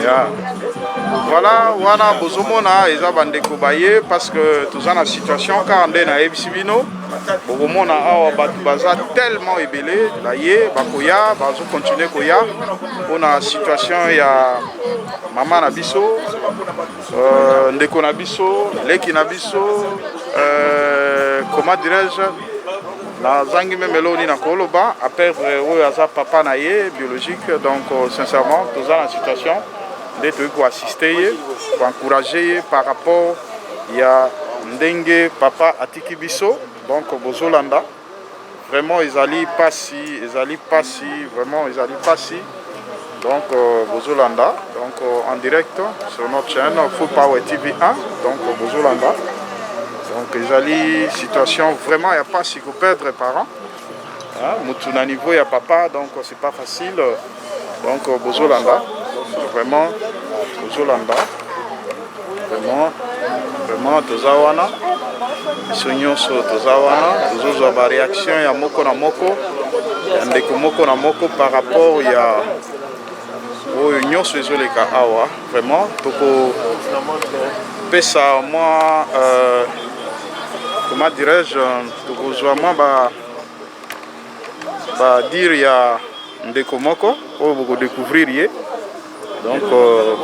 Yeah. Voilà, wana bozomona eza bandeko baye parce que toza na situation car nde na yebisi bino bokomona awa bato baza tellement ebele baye bakoya bazo continuer koya mpona situation ya mama na biso ndeko na biso leki na biso comment dirais-je nazangi meme eloni na koloba a perdre oyo aza papa na ye biologique donc sincèrement toza na situation nde toyei koassiste ye koencourage ye par rapport ya ndenge papa atiki biso donc bozolanda vraiment ezali pasi vraiment ezali pasi donc bozolanda donc en direct sur notre chaîne Full Power TV 1 donc bozolanda donc ezali situation vraiment ya pasi koperdre parent mutu na niveau ya papa donc c'est pas facile donc bozolanda vraiment bozolanda vraiment toza wana biso nyonso toza wana tozozwa baréaction ya moko na moko ya ndeko moko na moko par rapport ya oyo nyonso ezoleka awa vraiment tokopesa mwa comment dirais-je tokozwa mwa badire ya ndeko moko oyo bokodécouvrir ye donc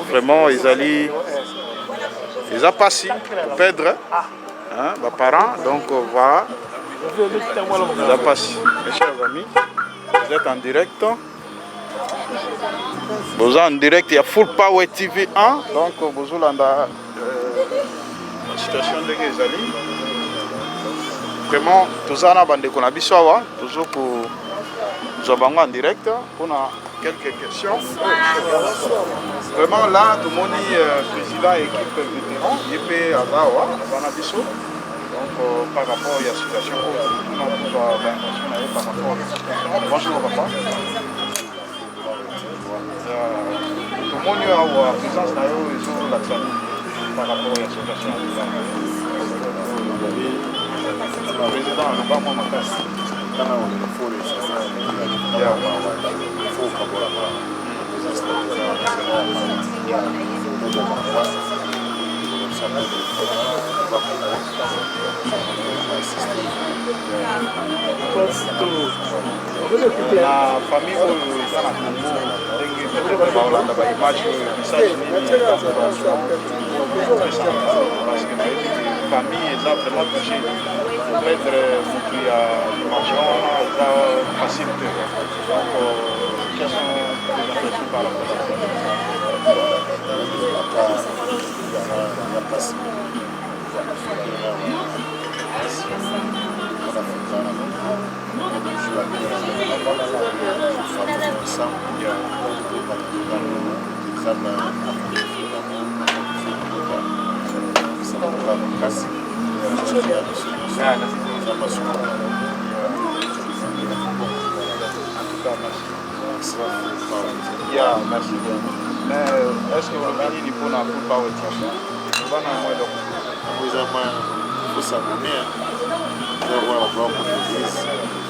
vraiment eza pasi perdre les parents donc voilà eza pasi mes chers amis vous êtes en direct vous êtes en direct il y a Full Power TV 1 donc bozolanda situation ndenge ezali vraiment toza na bandeko na biso awa tozokozwa bango en direct mpona quelques questions. Vraiment là, tout le monde est président et équipe vétéran, YP Azawa, Banabiso. Donc par rapport à la situation, par rapport à la situation. Bonjour papa. Tout le monde est à la présence de la famille par rapport à la situation. Le président, le bas, moi, ma casse. La famille famille est vraiment touchée. Peut-être qu'il y a dimension, il y a facilité. Donc, quelles sont les impressions par rapport à ça? Merci. Mais est-ce que vous avez dit pour la Full Power TV? Il faut s'abonner. Il faut avoir beaucoup d'église.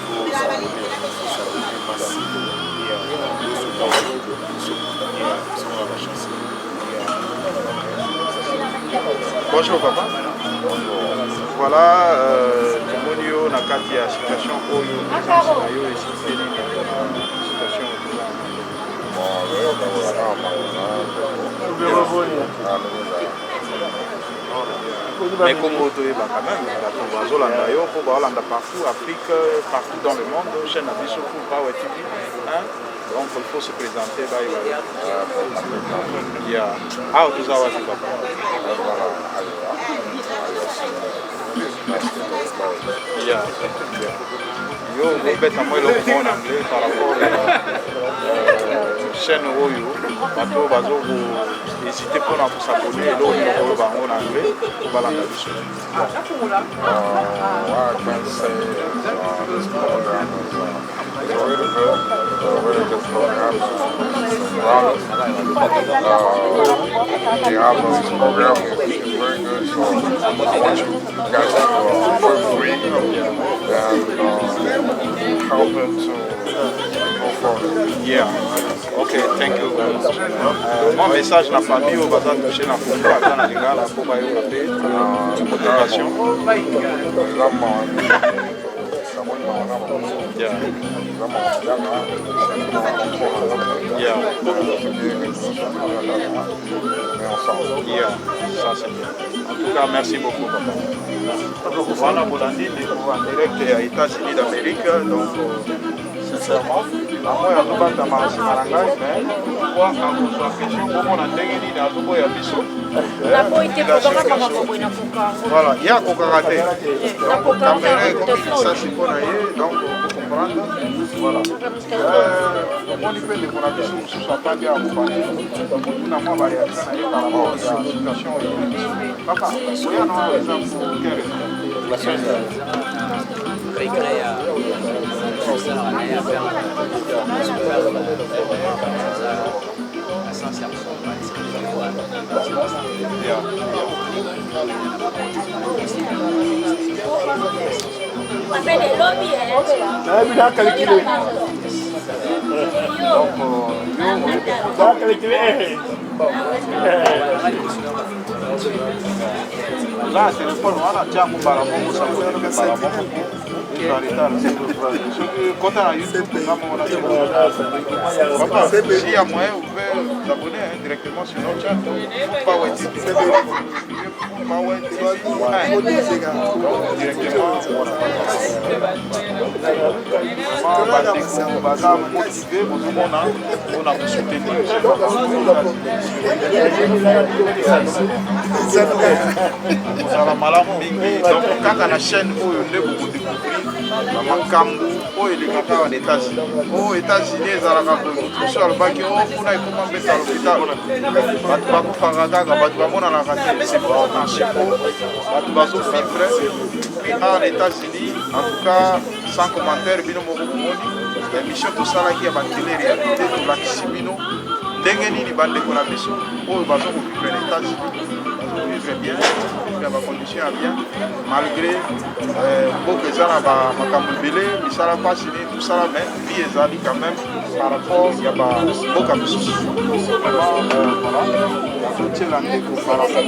Il faut s'abonner massivement. Bonjour papa. Voilà, Monio Nakati a situation Oyo, Nayo et situation. Mais comme vous quand même, partout, Afrique, partout dans le monde, chaîne Abisso Full Power TV. Donc il faut se présenter. Ah, vous avez dit papa. Yo, vous êtes à moi le en anglais par rapport à la chaîne Oyo. Bateau Bazo, vous hésitez pour nous s'abonner et l'eau en anglais pour balancer la mission. What I can say is this program is really good. Really good program. The Outlaws program is very good. So I want you guys to for free and helping to for yeah. Ok, thank you very much. Mon message na famille au bazar touché na Congo à na lingala pour ba yo paix motivation. Yeah. Yeah. Yeah. Ça c'est bien. En tout cas, merci beaucoup, papa. Voilà, Bolandi, en direct aux États-Unis d'Amérique. Donc, sincèrement, moi, je ne sais pas si je mais moi, quand je suis en question, comment on a dégueulé dans le bois à Bissot. Voilà, il y a un coca-raté. Caméra, comme ça, c'est pour aller. Donc, vous comprendre. Voilà. On y fait des conditions qui ne sont pas bien accompagnées. Donc, nous avons variation par rapport à la situation. Papa, vous avez un exemple pour quelle raison? On fait des lobbies, hein. Là, c'est le fond, voilà, tiens, mon balamon, ça peut être le balamon. Quand on a YouTube, s'il y a moyen, vous pouvez vous abonner directement sur notre chaîne. Power TV. Donc, quand on a la chaîne, vous avez beaucoup de makambu oyo elekaka na États-Unis aux États-Unis ezalaka construction alobaki o kuna ekoma mbeta l'hôpital bato bakufaka kaka bato bamonanaka te c'est bon na chipo bato bazofivre puis en États-Unis en tout cas sans commentaire bino moko bomoni émission tosalaki ya batele réalité tolakisi bino ndenge nini bandeko na biso oyo bazokokivre na États-Unis vivre bien, dans ma condition bien, malgré beaucoup de gens ma camourbélé, mais ça n'a pas signé tout ça, mais vie est allée quand même par rapport il y a beaucoup de soucis. Vraiment, voilà, je tiens la tête par rapport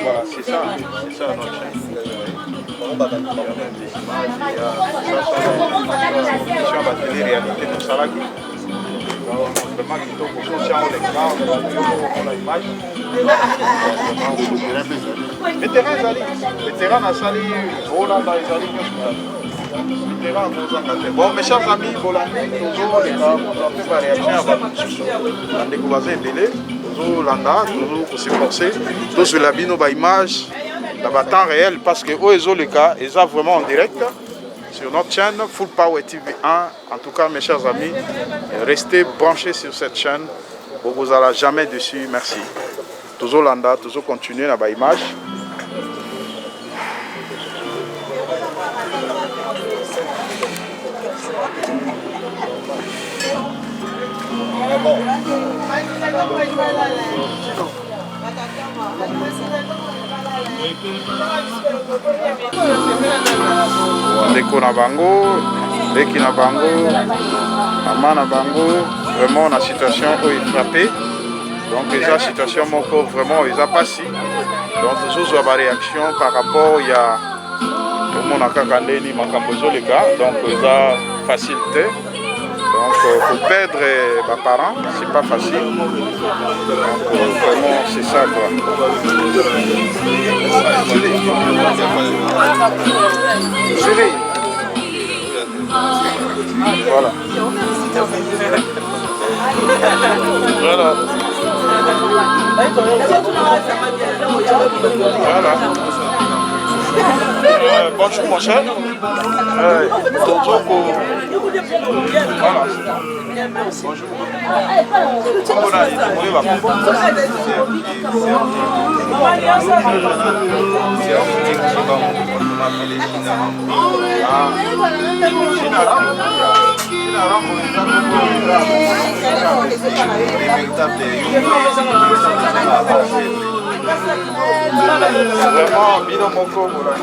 voilà, c'est ça notre chaîne. Réalité de Salaki. Vraiment, il faut que l'écran, on a l'image. Les terrains à Sali, Hollande, les terrains bon, mes chers amis, Bolandi, toujours les gars, vous avez fait réaction à votre découverte belé, toujours Landa, toujours pour s'efforcer, tous sur la bino image, dans le temps réel, parce que eux, ils ont le cas, ils ont vraiment en direct. Sur notre chaîne Full Power TV 1. En tout cas, mes chers amis, restez branchés sur cette chaîne. Vous n'allez jamais dessus. Merci. Toujours Landa, toujours continuer dans la image. Ndeko na bango, Beki na bango, Mama na bango, vraiment la situation est frappée. Donc la situation moko vraiment ils a passé. Donc toujours la réaction par rapport il y a tout le monde a kakandeli makambozo les gars. Donc ils a facilité. Donc pour perdre mes parents, c'est pas facile. Donc vraiment c'est ça quoi. Voilà. Voilà. Voilà. Bonjour mon cher. Tozoko. Voilà. Bonjour. Comment on a dit? Vraiment, bino moko vraiment,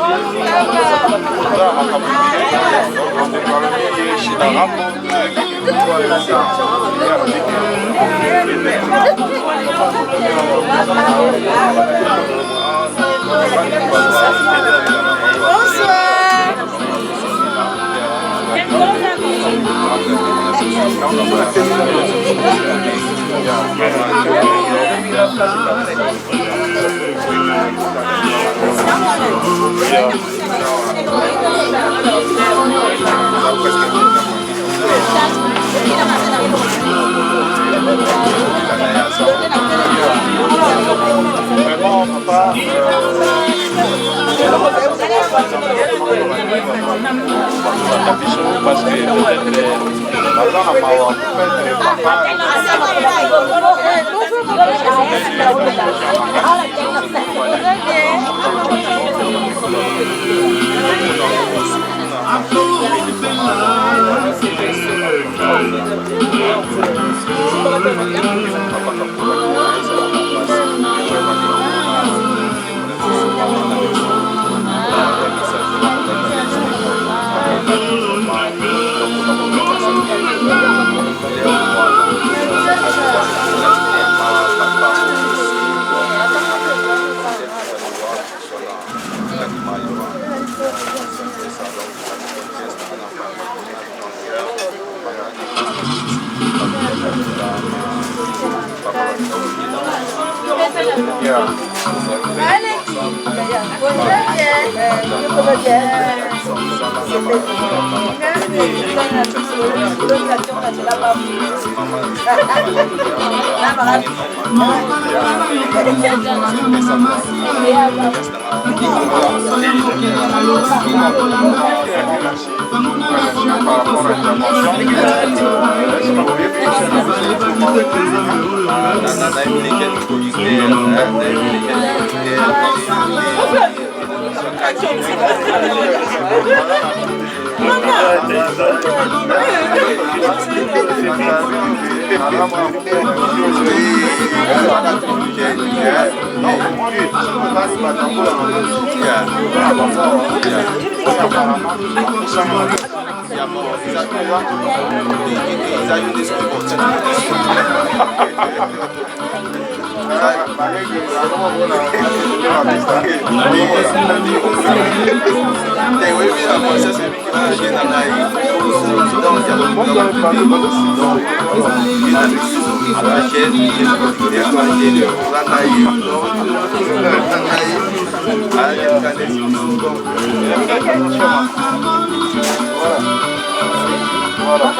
papa. Parce que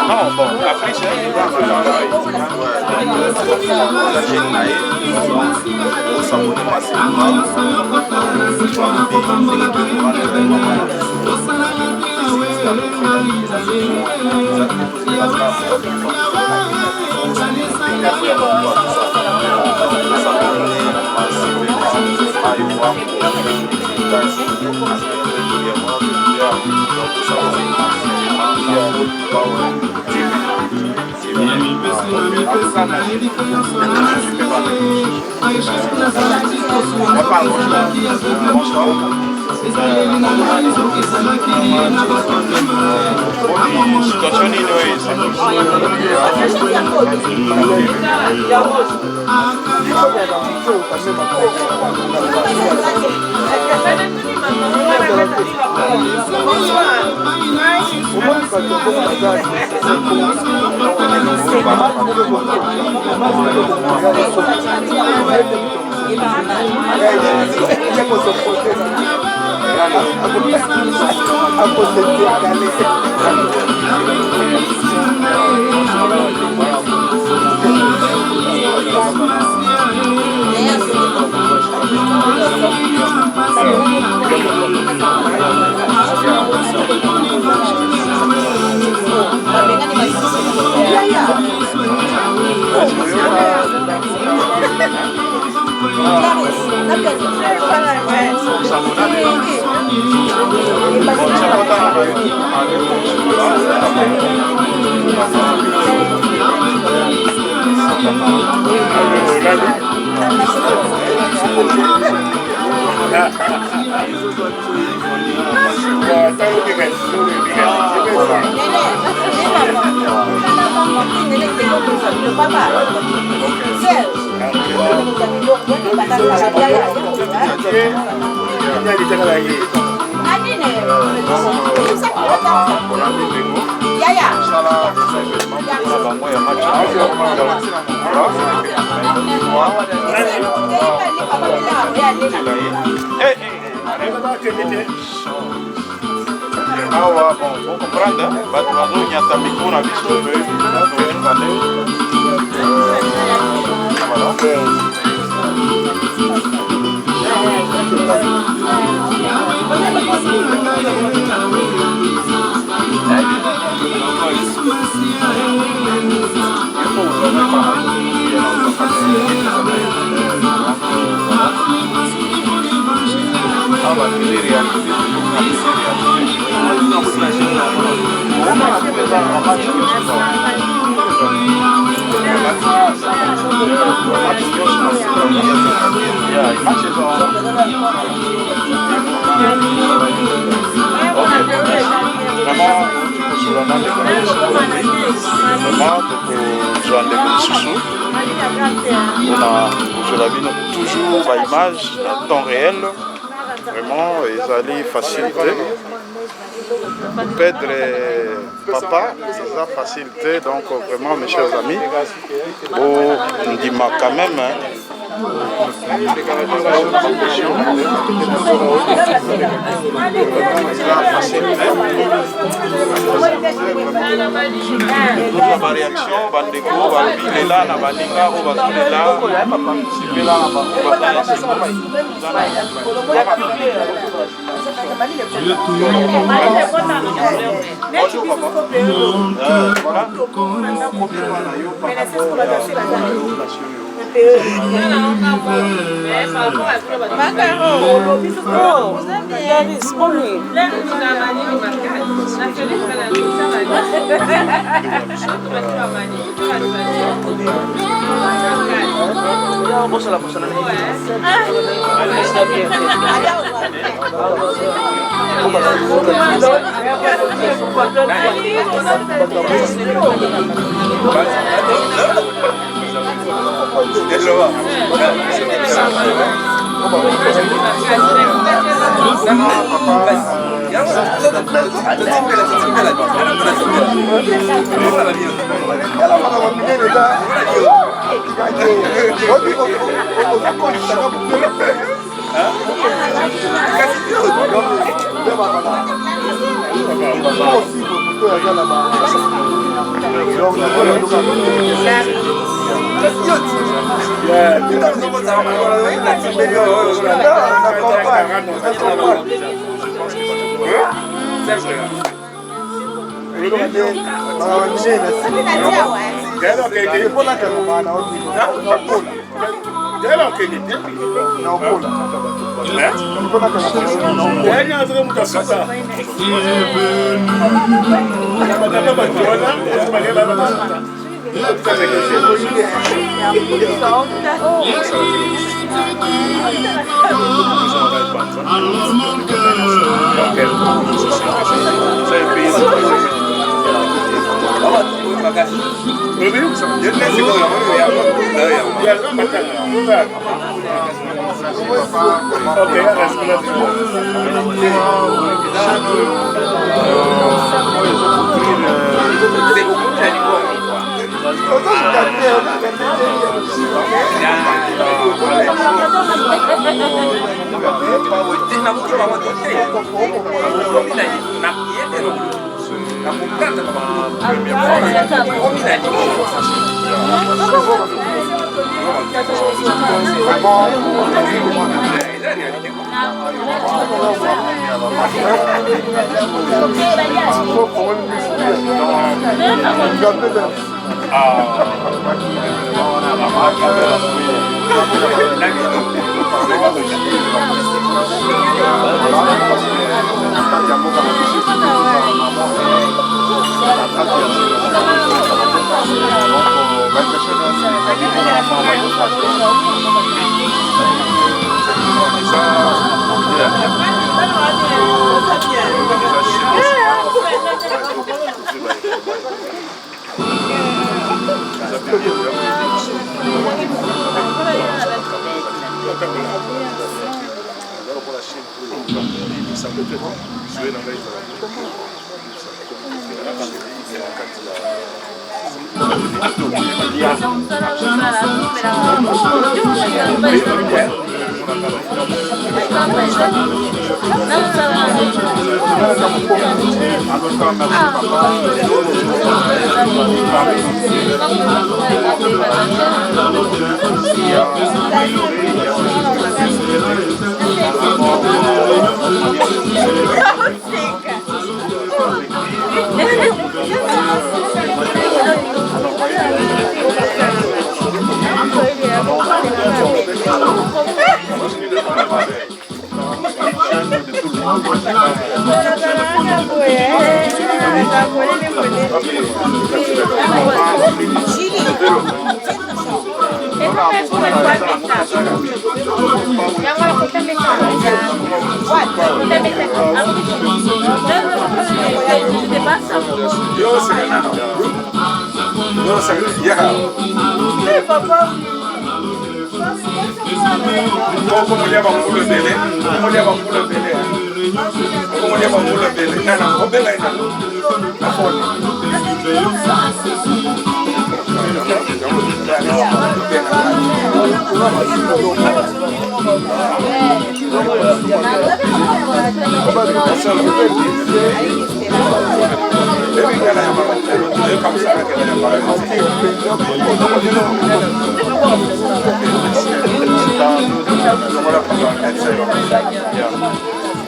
non, bon, Caprice, Awa, bon, vous comprenez, bato bazonyata mikro na biso toujours par image en temps réel. Vraiment, ils allaient faciliter. Pedro et papa, ça a facilité. Donc, vraiment, mes chers amis, on dit quand même. La réaction, bandeko, babilela na baninga o bazulela, sipela na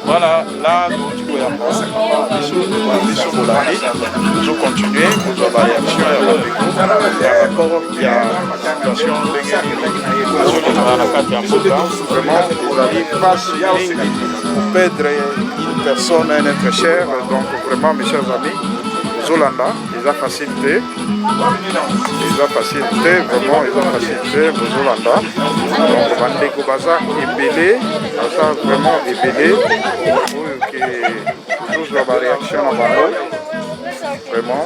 Voilà, là, tu peux nous continuer, nous avons réaction il y a la situation vraiment, vous allez passer pour perdre une personne, un être cher, donc vraiment, mes chers amis, Zolanda, ils ont facilité, vraiment, ils ont facilité, Zolanda, donc Bandeko Baza ébélé, ça vraiment ébélé, pour que tous la réaction à Bano, vraiment.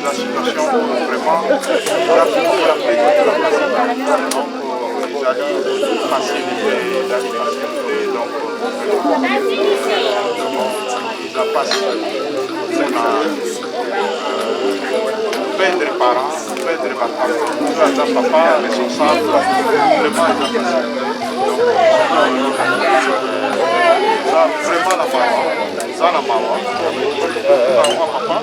La situation vraiment ils allaient faciliter donc ils ont passé perdre parents, perdre papa responsable, vraiment vraiment la maman, ça la maman, papa.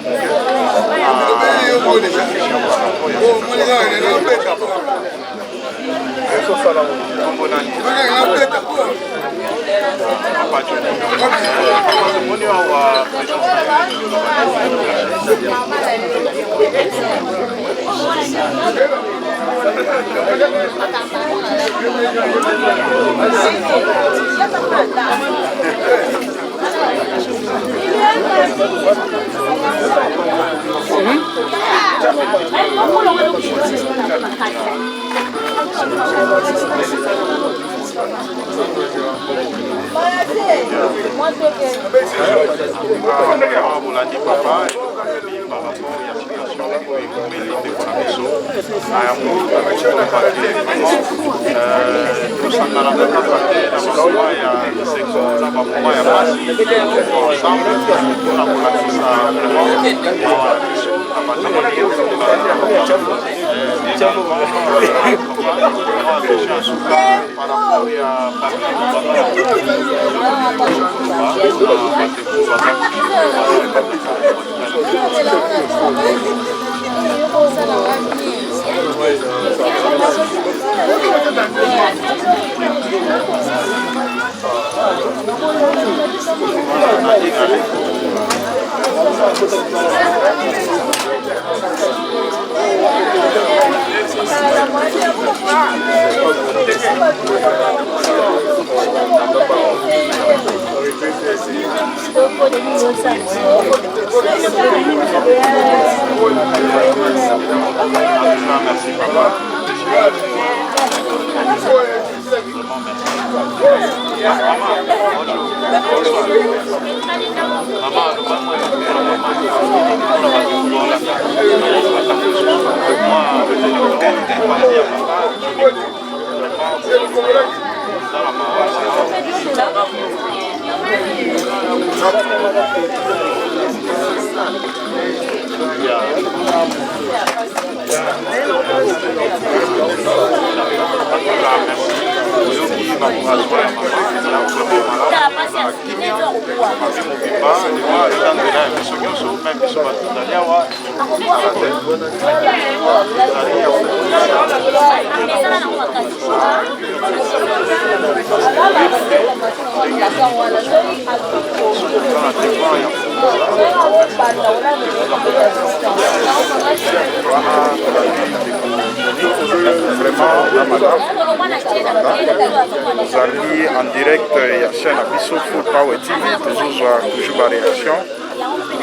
Zali en direct ya chaîne Abisso Full Power TV, toujours la réaction.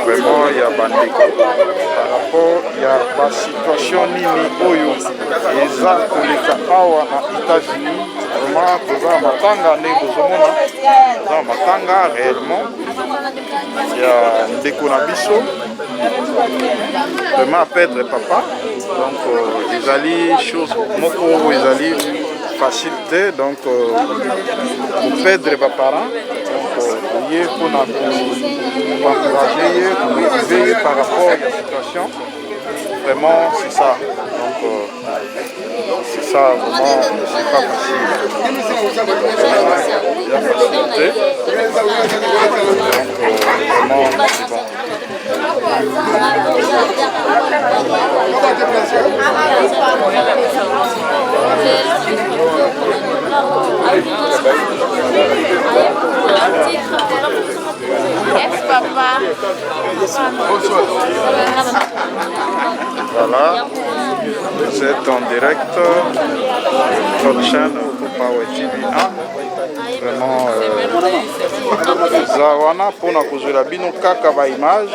Vraiment, il y a bandeko. Par rapport à la situation nini oyo eza koleka awa na États-Unis, vraiment toza matanga ndenge tozomona, toza matanga réellement. Il y a ndeko na biso vraiment perdre papa. Donc ezali chose moko ezali facilité donc pour perdre ba parents. Donc lié pour encourager, pour motiver par rapport à la situation. Vraiment c'est ça. Donc c'est ça vraiment, c'est pas facile. Il y a facilité. Donc vraiment c'est bon. Voilà, vous êtes en direct notre chaîne Power TV 1. Vraiment, Zawana pour nous causer la bino kaka ba image.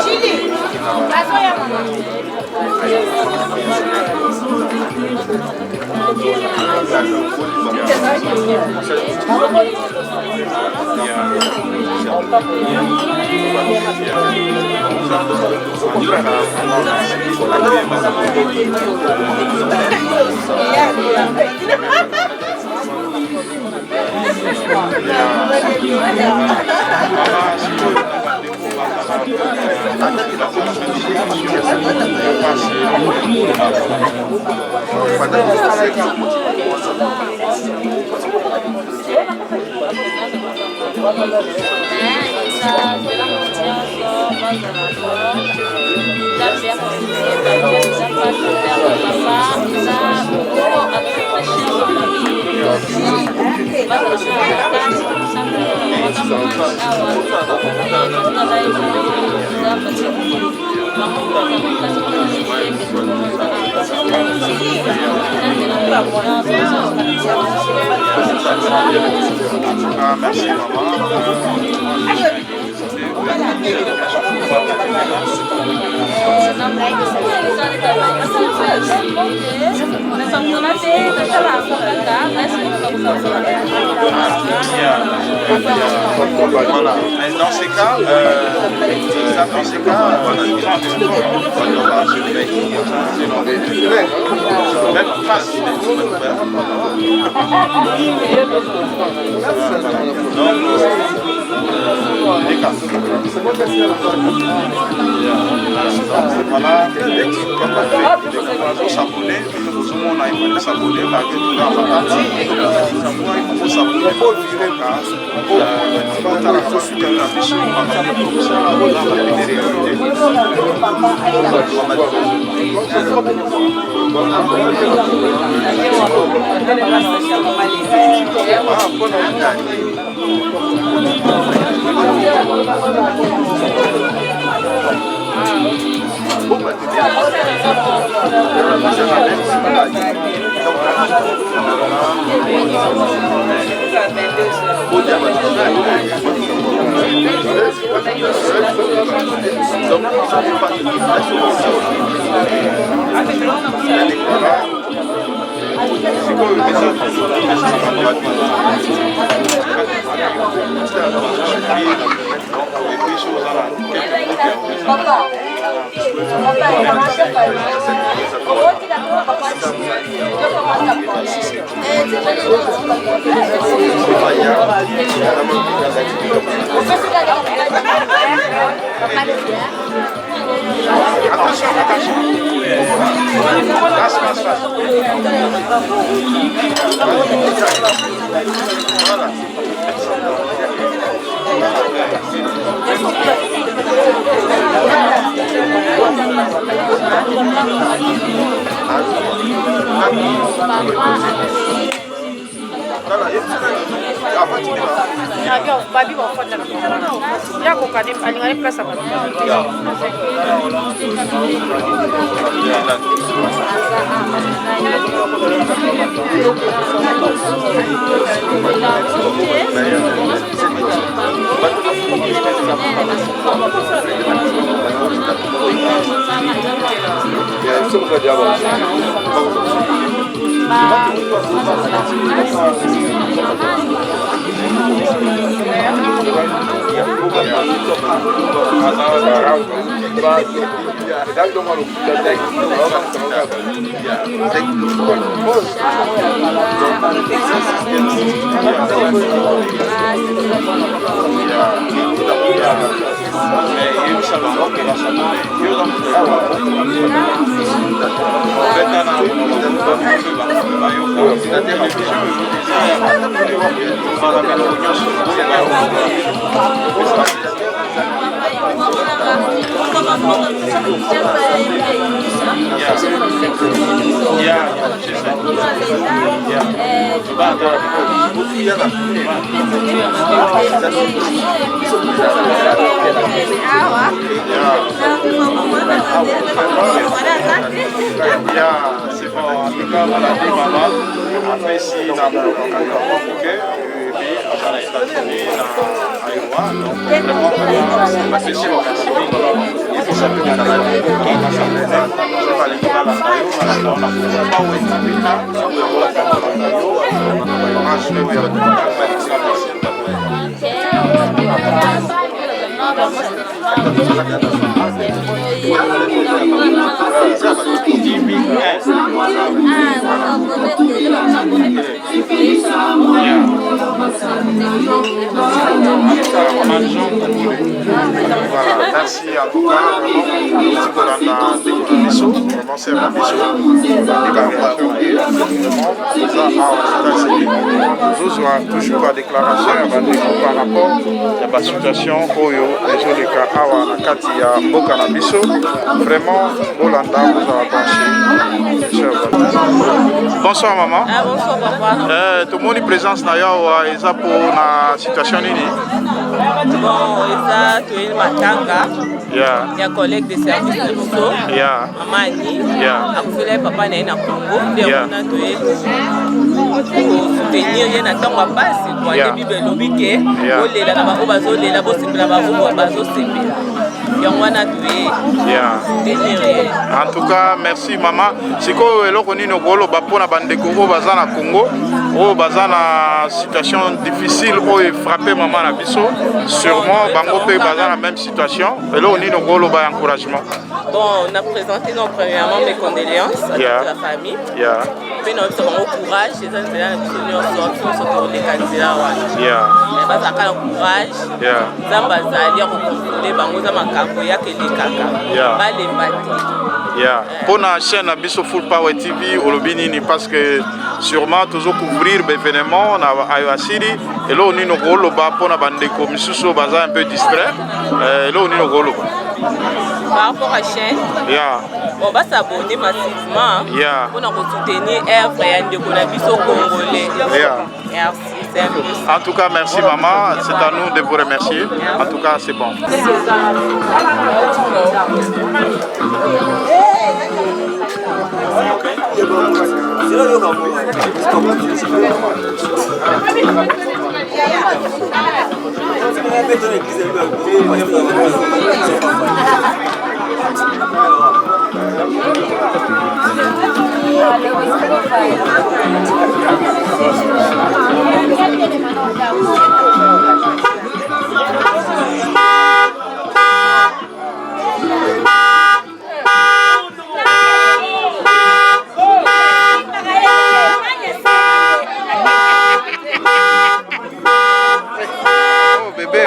Chili. Merci Voilà. Et dans ces cas, même facile. Voilà, s'abonner, tout le monde a été s'abonner, Voilà, merci en tout cas, vraiment, toujours la déclaration par rapport à la situation Oyo, les cas Awa Nakati ya Mboka na biso, vraiment, Bolanda vous a branché. Bonsoir maman. Ah, bonsoir papa. Tout le monde est présent d'ailleurs, et ça pour la situation nini. Bon, ça tu es matanga. Yeah. Il y a collègue de service de Luso. Yeah. Amani. Yeah. Akufile papa na Congo. Yeah. On a tué soutenir y a natanga basi kwa Yeah. début belobike. Yeah. Ole la ba obazo le la bo sembla ba obazo sembla. Yangwana tué. Yeah. Soutenir. En tout cas, merci maman. Siko eloko nino golo bapona bandeko o baza na Congo, o baza na situation difficile o frappé maman na biso. Sûrement bango pe baza na même situation. Eloko nino golo ba encouragement. Bon, on a présenté donc premièrement mes condoléances à Yeah. toute la famille. Yeah. Puis nous avons courage, c'est ça c'est là nous les candidats. Yeah. Mais pas ça courage. Yeah. Zamba zali ya kokontrole bango za makambo ya kelekaka. Yeah. Ba les bâti. Yeah. Pour la chaîne Abisso Full Power TV, Olobini, parce que sûrement toujours couvrir l'événement à Ayasiri. Et là, on est au rôle pour la bande de commissions, un peu distrait. Et là, on est au rôle. Par rapport à la chaîne, Yeah. on va s'abonner massivement Yeah. pour nous soutenir œuvre et de Konabiso congolais. Yeah. Merci, c'est un peu ça. En tout cas, merci maman. C'est à nous de vous remercier. En tout cas, c'est bon. Oh, bébé.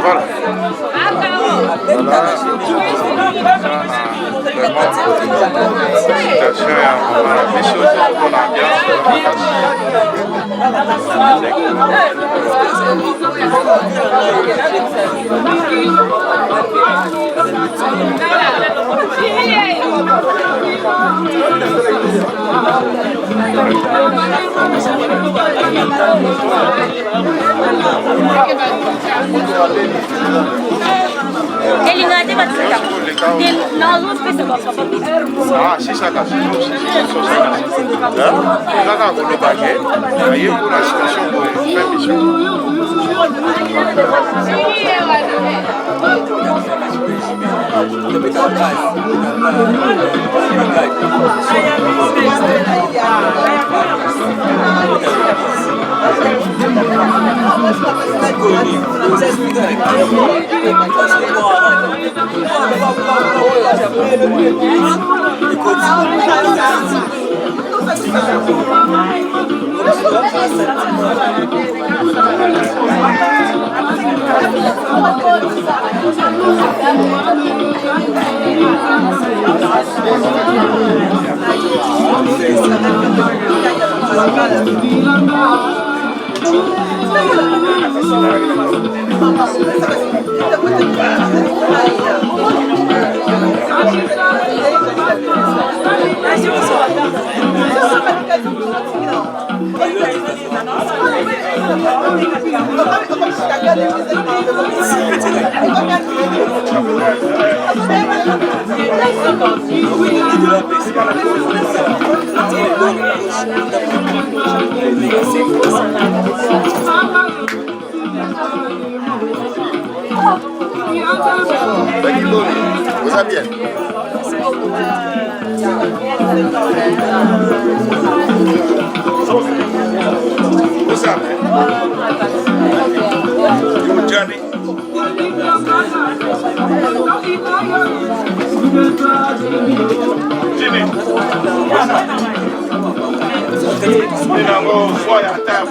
Voilà. Ele não é de batata. Nós vamos pensar com a papai. Ah, si ça casse. Là, on le baguette. Voyez pour la situation pour faire mission. Vous allez bien? What's up, man? You Johnny? Jimmy, what's up? You know, go for your time.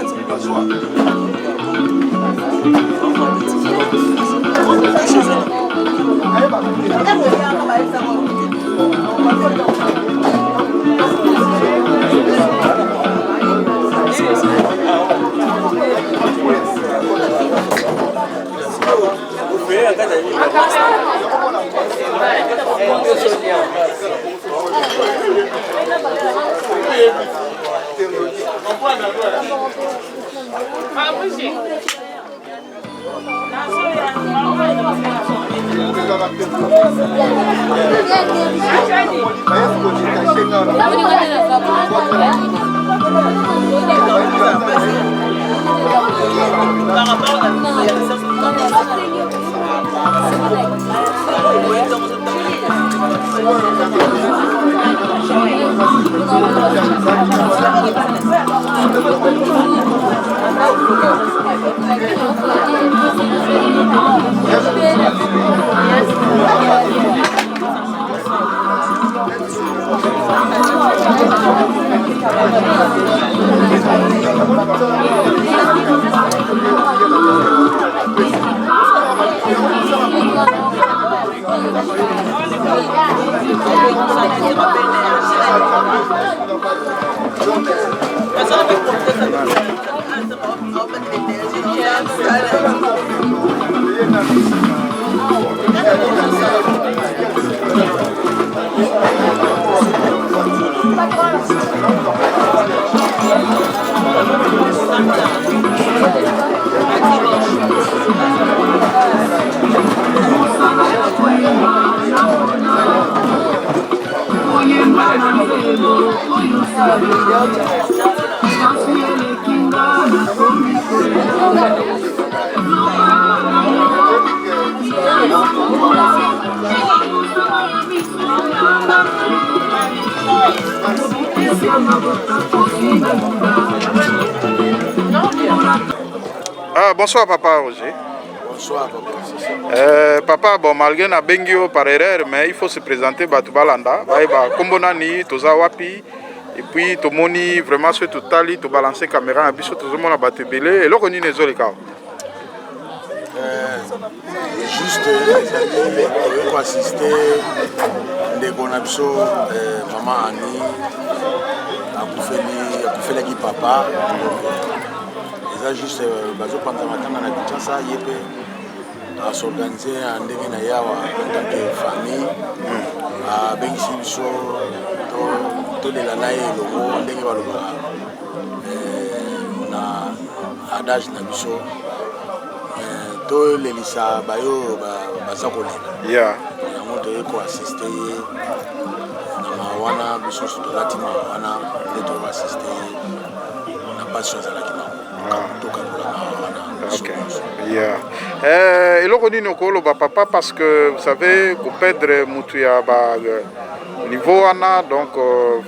Ah, bonsoir papa Roger. Bonsoir papa. Papa, bon, malgré na bengio par erreur, mais il faut se présenter Batubalanda. Baïba, Kombonani, Toza Wapi. Et puis, Tomoni, vraiment, sur tout tali, tu balances la caméra, et puis, tout le monde a battu belé. Et là, on est les autres cas. Juste, les amis, pour assister, les bonabso, maman Annie, à Koufeli, qui papa. Ils ont juste, bazo pendant matin dans la Kinshasa, ils ont s'organiser en devenant en tant que famille, à Bengibiso, tout les lanaï, le mot, ndenge baloba, na adage na biso. Tout les lisa bayo bazakoli. Yeah. Yango to ko assister na wana biso to latima wana to assister na passion za lakina. To kabula wana. OK. Yeah. Et là on dit nokolo ba papa parce que vous savez ko perdre mutu ya ba niveau wana donc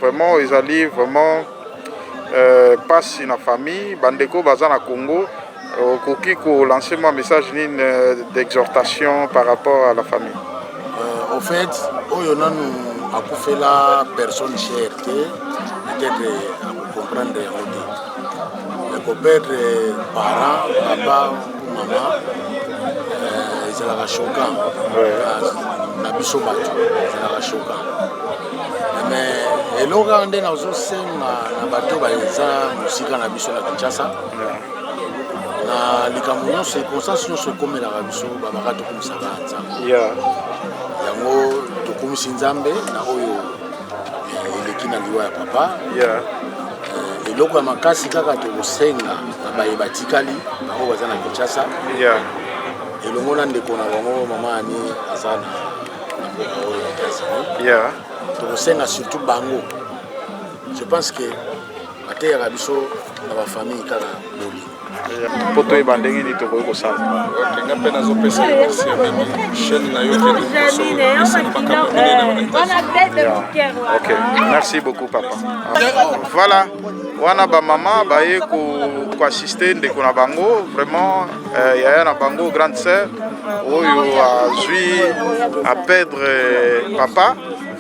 vraiment ils allaient vraiment passe na famille bandeko bazana Congo. Koki ko lancer un message d'exhortation par rapport à la famille. En fait, on a fait la personne chère peut-être à comprendre les copains, parents, papa ou maman, c'est la choquant. La bisobat, c'est la choquant. Mais et là, on a aussi na bateau, musique na biso na Kinshasa. na likambo nyonso circonstance nyonso ekomelaka biso babaka tokumisaka nzambe yango tokumisi nzambe na oyo eleki na liwa ya papa eloko ya makasi kaka tokosenga na baye batikali bango baza na Kinshasa elongo na ndeko na bango mama ani aza na mboka oyo ya États-Unis tokosenga surtout bango. Je pense que bateyaka biso na bafamille kaka boli po toyeba ndenge nini tokoki kosala nga mpe nazopesa merci ya mingi chaîne na yo ok merci beaucoup papa. Voilà wana bamama baye koassiste ndeko na bango vraiment yaya na bango grande sœur oyo azwi a perdre papa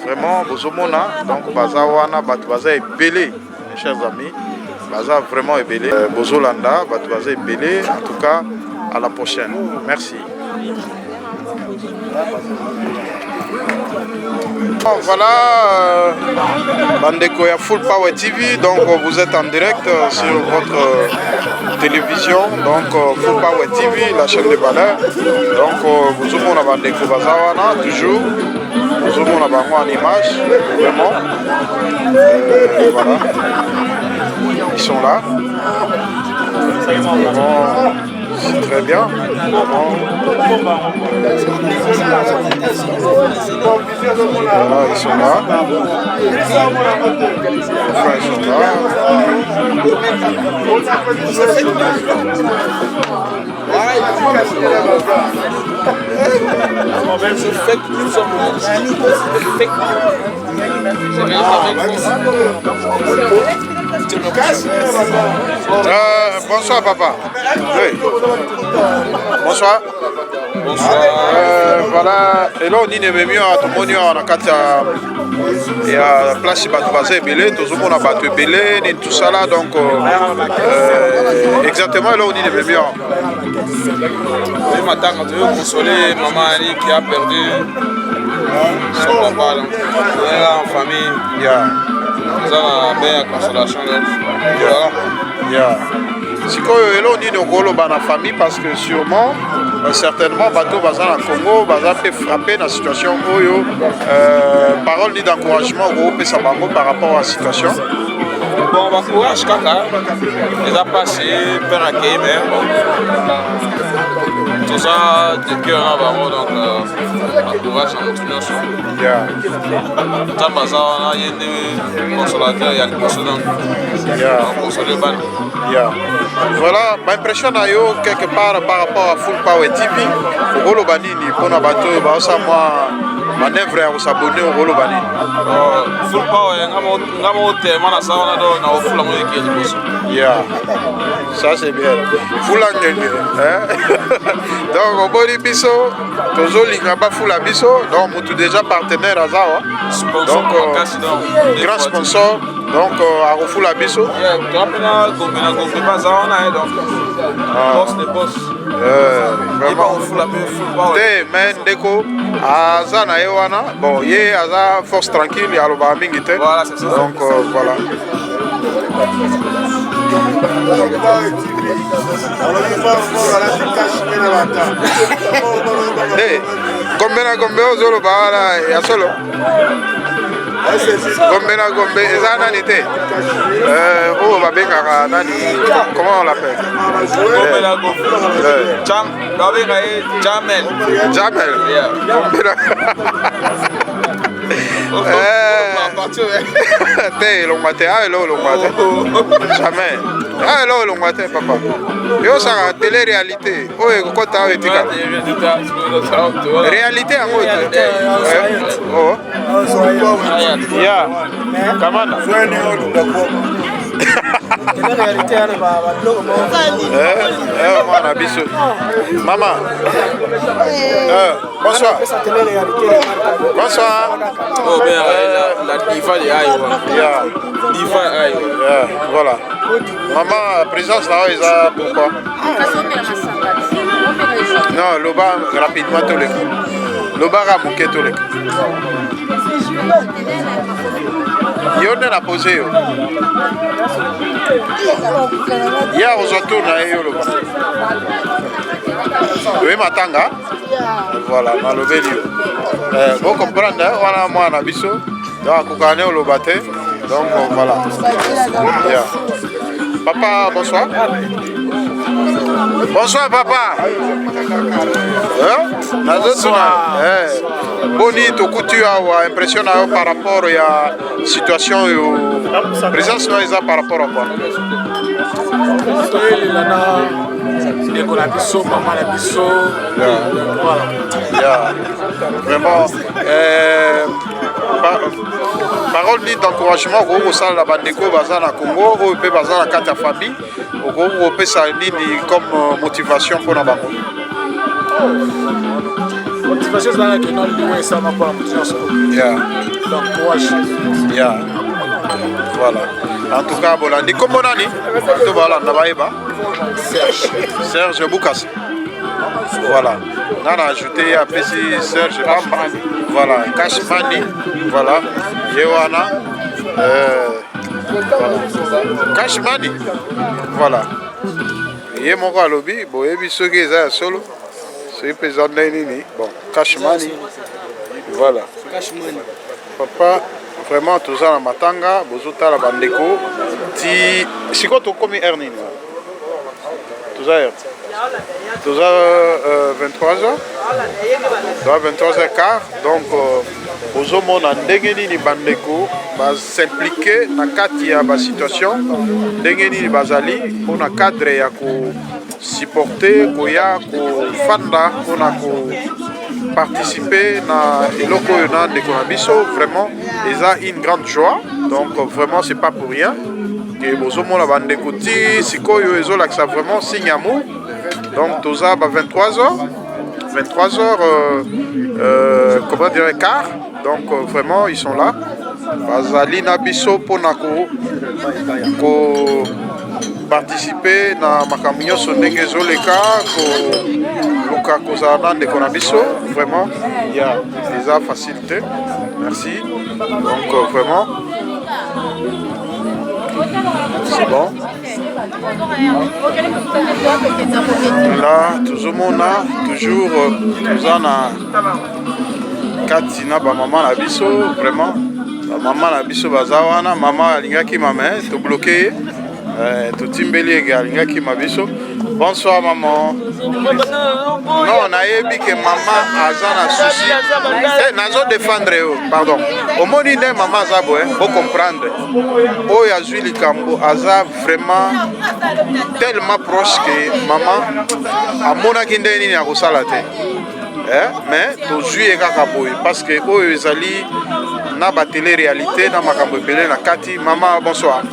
vraiment bozomona donc baza wana bato baza ebele mes chers amis baza vraiment ebele bozolanda bato baza ebele en tout cas à la prochaine merci. Voilà bandeko ya Full Power TV, donc vous êtes en direct sur votre télévision, donc Full Power TV, la chaîne de valeur. Donc vous avez bandeko bazawana toujours, vous avez bango en image vraiment. Voilà, ils sont là. C'est très bien. Voilà, ils sont là. Enfin, ils sont là. Bonsoir papa. Oui. Bonsoir. Bonsoir. Voilà, et là on dit que on a quatre ya place bato baza ebele tozomona bato ebele ni tout ça là donc exactement là on dit le mieux. Oui, matin quand tu veux consoler maman Annie qui a perdu son papa donc elle est en famille. Nous avons une belle consolation voilà. Sikoyo elo ni nokolo bana famille parce que sûrement certainement bateau baza na Congo baza pe frappé dans situation oyo parole ni d'encouragement au pesa bango par rapport à la situation. Bon bah courage kaka les a passé peine à mais tout ça de cœur à bango donc courage en continuation. Ça baza na yende consolateur ya liboso donc consoler ban. Voilà, ma impression à yo quelque part par rapport à Full Power TV. Au Rolo Banini, pour nos bateaux, ça moi, manœuvre à s'abonner au Rolo Banini. Full Power, on a monté, on a ça, on a full amour qui est ça c'est bien. Full amour, donc au bord du biso, toujours l'ingaba full abiso, donc on est déjà partenaire à ça. Donc grand sponsor. Donc, à Full Abisso. Tu as pas ça, donc boss de boss. Vraiment, mais Ndeko, Azana Ewana, bon, yé, Aza, force tranquille, il y a le Bamingite. Voilà, c'est ça. Donc, voilà. Combien de il y a solo. Gombe na Gombe, eza nani te? Oh, babengaka nani? Comment on l'appelle? Gombe na Gombe. Jamel. Jamel. Gombe na. Te longwate, ah elo longwate. Jamais. Ah elo longwate papa. Yo ça télé-réalité. Oh ekota etika. Réalité en mode. Oh. Ya. Kamana. Mwana biso. Maman. Bonsoir. Bonsoir. Oh bien, la diva de Aïwa. Diva Aïwa. Voilà. Maman, présence là, ils ont pourquoi? Non, Loba, rapidement, tous les coups. Lobara Muketolek. Yo ne na posé yo. Ya ozotuna yo loba. Oui matanga. Voilà, malobeli. Vous comprenez, on a moi na biso. Donc kokane olobate. Donc voilà. Yeah. Papa, bonsoir. Bonsoir papa. Boni to coutu a impression par rapport à la situation et présence par rapport à quoi? Vraiment parole d'encouragement au sein de la Bandeko Baza na Congo, au P Baza na Kata Fabi, au P Salini comme motivation pour la Bango. Motivation c'est là que nous lui ça m'a pas motivation. Donc courage. Voilà. En tout cas, bon, on dit comment on dit. Tout voilà, on va y aller. Serge Boukas. Voilà. On a ajouté un petit Serge Bamba. Voilà. Kashmani. Voilà. Yewana. Voilà. Kashmani. Voilà. Et mon gars lobby. Bon, et puis ceux qui sont solo. C'est pesant d'ennemi. Bon, Kashmani. Voilà. Kashmani. Papa. Vraiment, tout ça, la matanga, bozuta la bandeko. Ti, si quoi tu commis Ernine? Tout ça, 23h. 23h15. Donc, aux hommes, on a dégainé les bandeko, s'impliquer dans la situation. Dégainé les bazali, on a cadre à supporter, à fanda, on a participer à l'oko de Konabiso. Vraiment, ils ont une grande joie. Donc, vraiment, c'est pas pour rien. Et vous avez la bande d'écouter, c'est quoi, ils ont ça vraiment signe amour. Donc, tout ça, 23h. 23h, comment dire, quart. Donc, vraiment, ils sont là. Bazalina Biso Ponako. Participer dans ma camion sur Nengezoleka, Luka Kozana de Konabiso. Vraiment, il y a des facilités. Merci. Donc, vraiment, c'est bon. Là, toujours mon a, toujours, nous en a Katina, maman la biso, vraiment. Maman la biso bazawana, maman alingaki ma main, tout bloqué. Tout timbeli également qui m'a vu. Bonsoir maman. Non, on a dit que maman a un souci. Nous défendre, pardon. Au moment où maman a faut comprendre. Oh, il y a Julie Cambo, Aza vraiment tellement proche que maman a mon akindé ni a rosalate. Mais tout juillet kakaboy parce que oh ils allaient na ba télé réalité na makambo belé na kati maman bonsoir.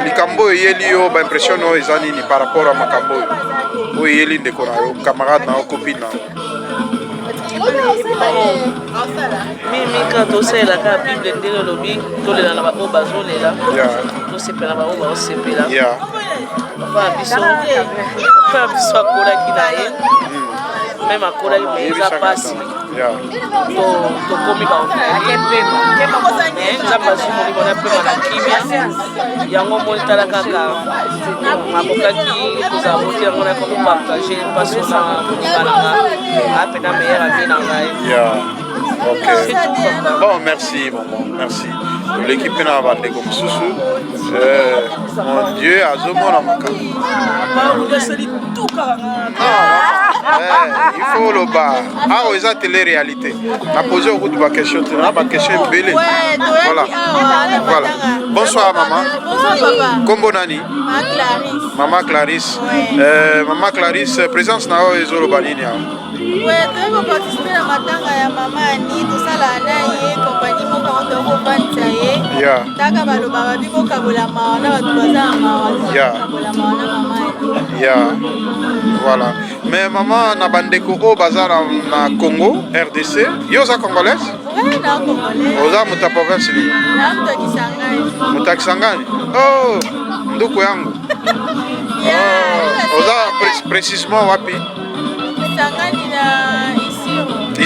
Likambo yeli yo ba impression no ezani ni par rapport à makambo. Oh yeli ndeko na yo camarade na copine na. Mimi quand on sait la Bible ndelo lobi tolela na ba o bazolela. To sepela ba o ba sepela. Ba biso akola kinaye. Même à Kola, il y a pas si. To komi ba za bazimo ni bona pema na kimia yango monitala kaka mabokaki koza motia mona ko partager passion na apena meilleure vie na ngai. Ok. Bon, merci maman, merci. L'équipe n'a pas de comme Soussou. Mon Dieu, Azomo na maka. Il faut le bas. Ah, ils ont télé-réalité. On a posé au bout de ma question. On a ma question belle. Voilà. Voilà. Bonsoir maman. Bonsoir papa. Kombo nani? Maman Clarisse. Maman Clarisse, présence na o ezolo banini. Ouais, tu veux participer à ma tanga ya maman ni tout ça là naie compagnie mo ka on ko banta ye. Yeah. Taka balo baba biko kabola ma na ba tubaza ma. Yeah. Kabola ma na maman. Yeah. Voilà. Mais maman na bandeko o bazara na Congo, RDC. Yo za congolaise? Ouais, na congolaise. Oza muta province ni. Na Mutakisangani. Mutakisangani. Oh, nduku yangu. Oh, oza précisément wapi? Sangani na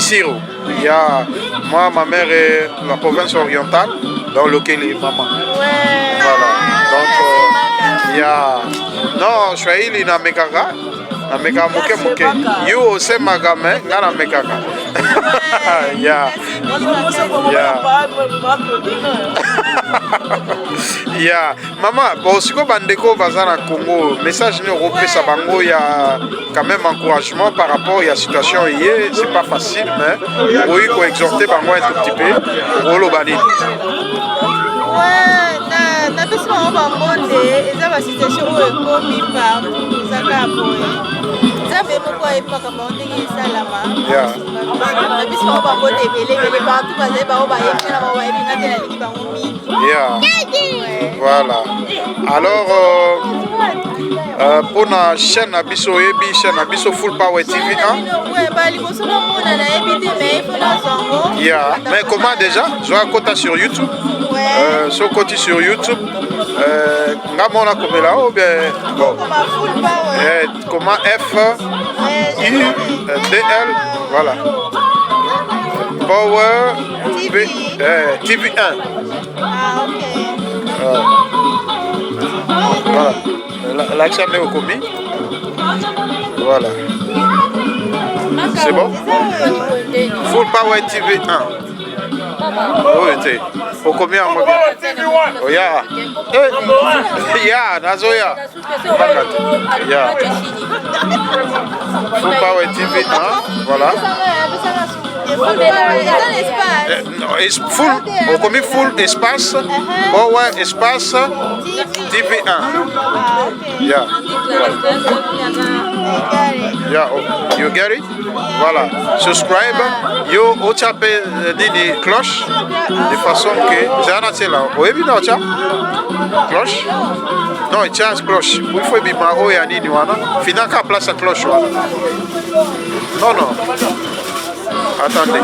Bissiro. Il y a, moi, ma mère est la province orientale, dans lequel est maman. Ouais. Voilà. Donc, il y a... Non, je suis allé dans Mekaka. Na meka moke moke. You ose magame, ngana mekaka. Yeah. Yeah. Maman, bon, si vous bandeko bazana Congo, message ne repesa bango, il y a quand même encouragement par rapport à la situation hier, c'est pas facile, mais oui, il faut exhorter bango un tout petit peu. Rolo bani. Ouais, na biso bango bamonde, eza ba situation oyo ekomi partout, ezaka boye. Nzambe moko ayebaka bango ndenge esalama. Na biso bango bamonde ebele partout bazali bango bayebi na bango bayebi nga te nalingi bango mingi. Yeah. Voilà. Alors, pour la chaîne Abisso Ebi, chaîne Abisso Full Power TV 1. Ouais, bah les bosses on a évité mais il faut dans son Yeah. Mais comment déjà? Je vais côté sur YouTube. Ouais. Sur côté sur YouTube. Comment on a comme là ou bien bon. Comment F I D L voilà. Power TV 1. Ah ok. Voilà. La chaîne est au commis. Voilà. C'est bon? Full Power TV 1. Oh, c'est. Au combien on bien? Oh, ya. Ya, Nazoya. Ya. Full Power TV 1. Voilà. Full, au commis full espace. Power espace TV 1. Yeah. Yeah, you get it? Voilà. Subscribe. Yo, au chapé dini cloche. De façon que. C'est un atil là. Vous avez vu non, tiens? Cloche? Non, il tient cloche. Il faut bien oh ya nini wana. Finalement, qu'à place à cloche wana. Non, non. Attendez.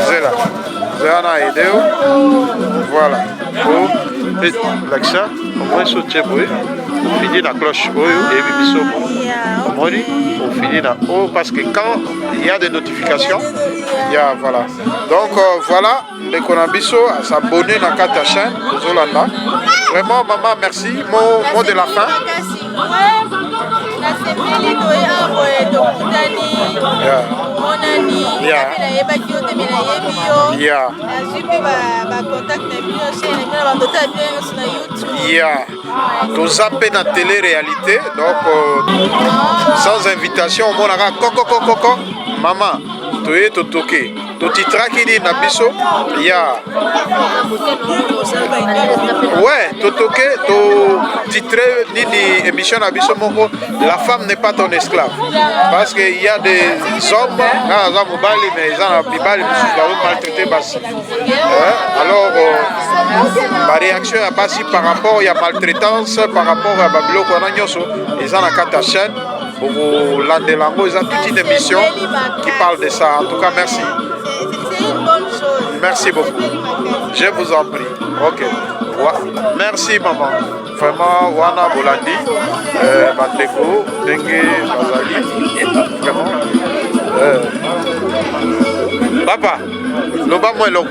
C'est là. C'est un idée. Voilà. Oh. L'action. Au moins, sauter pour eux. On finit la cloche. Oh, et bibiso. On finit là. Oh, parce que quand il y a des notifications, il y a, voilà. Donc, voilà, les Konabiso à s'abonner dans la chaîne. Vraiment, maman, merci. Mot de la fin. Tous appels dans télé-réalité, donc sans invitation, on a coco, maman, tu es tout ok. Tu titraki di na biso, ya. Ouais, tout ok, tu titré di émission na biso moko, la femme n'est pas ton esclave. Parce qu'il y a des hommes, quand ils ont mobile, mais ils ont maltraité basi. Alors, ma réaction est passée par rapport à la maltraitance, par rapport à Babilo Konanyoso, ils ont la chaîne. Pour l'Andelango, ils ont toute une émission qui parle de ça. En tout cas, merci. C'est une bonne chose. Merci beaucoup. Je vous en prie. Ok. Merci, maman. Vraiment, Wana Bolandi, Bandeko, Dengue, Bazali. Vraiment. Papa, le bas moins long.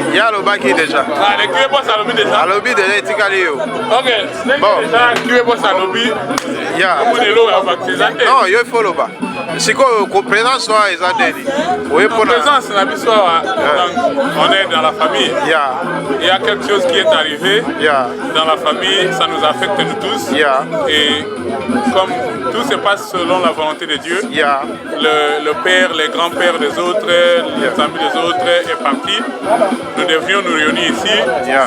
Il y a le bas qui est déjà. Ah, le QE boss à l'objet déjà. À l'objet déjà, il est calé. Ok. Bon. QE boss à l'objet. Il y a. Non, il faut le bas. C'est quoi la présence, ils ont dit. Oui, pour la présence, on est dans la famille. Il y a quelque chose qui est arrivé dans la famille, ça nous affecte nous tous. Et comme tout se passe selon la volonté de Dieu, le père, les grands-pères des autres, les amis des autres est parti. Nous devions nous réunir ici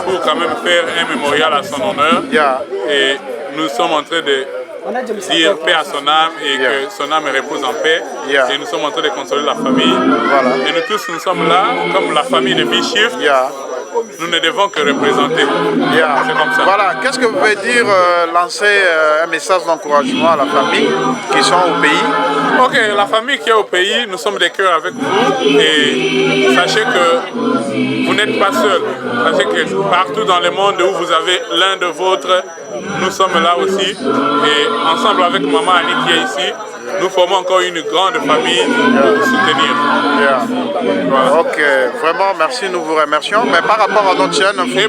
pour quand même faire un mémorial à son honneur. Et nous sommes en train de dire paix à son âme et que son âme repose en paix. Et nous sommes en train de consoler la famille. Et nous tous, nous sommes là, comme la famille de Bichift. Nous ne devons que représenter. C'est comme ça. Voilà, qu'est-ce que vous pouvez dire, lancer un message d'encouragement à la famille qui sont au pays Ok, la famille qui est au pays, nous sommes des cœurs avec vous et sachez que vous n'êtes pas seul. Sachez que partout dans le monde où vous avez l'un de vôtres, nous sommes là aussi. Et ensemble avec maman Annie qui est ici, nous formons encore une grande famille pour vous soutenir. Voilà. Ok, vraiment merci, nous vous remercions. Mais par rapport à notre chaîne, et puis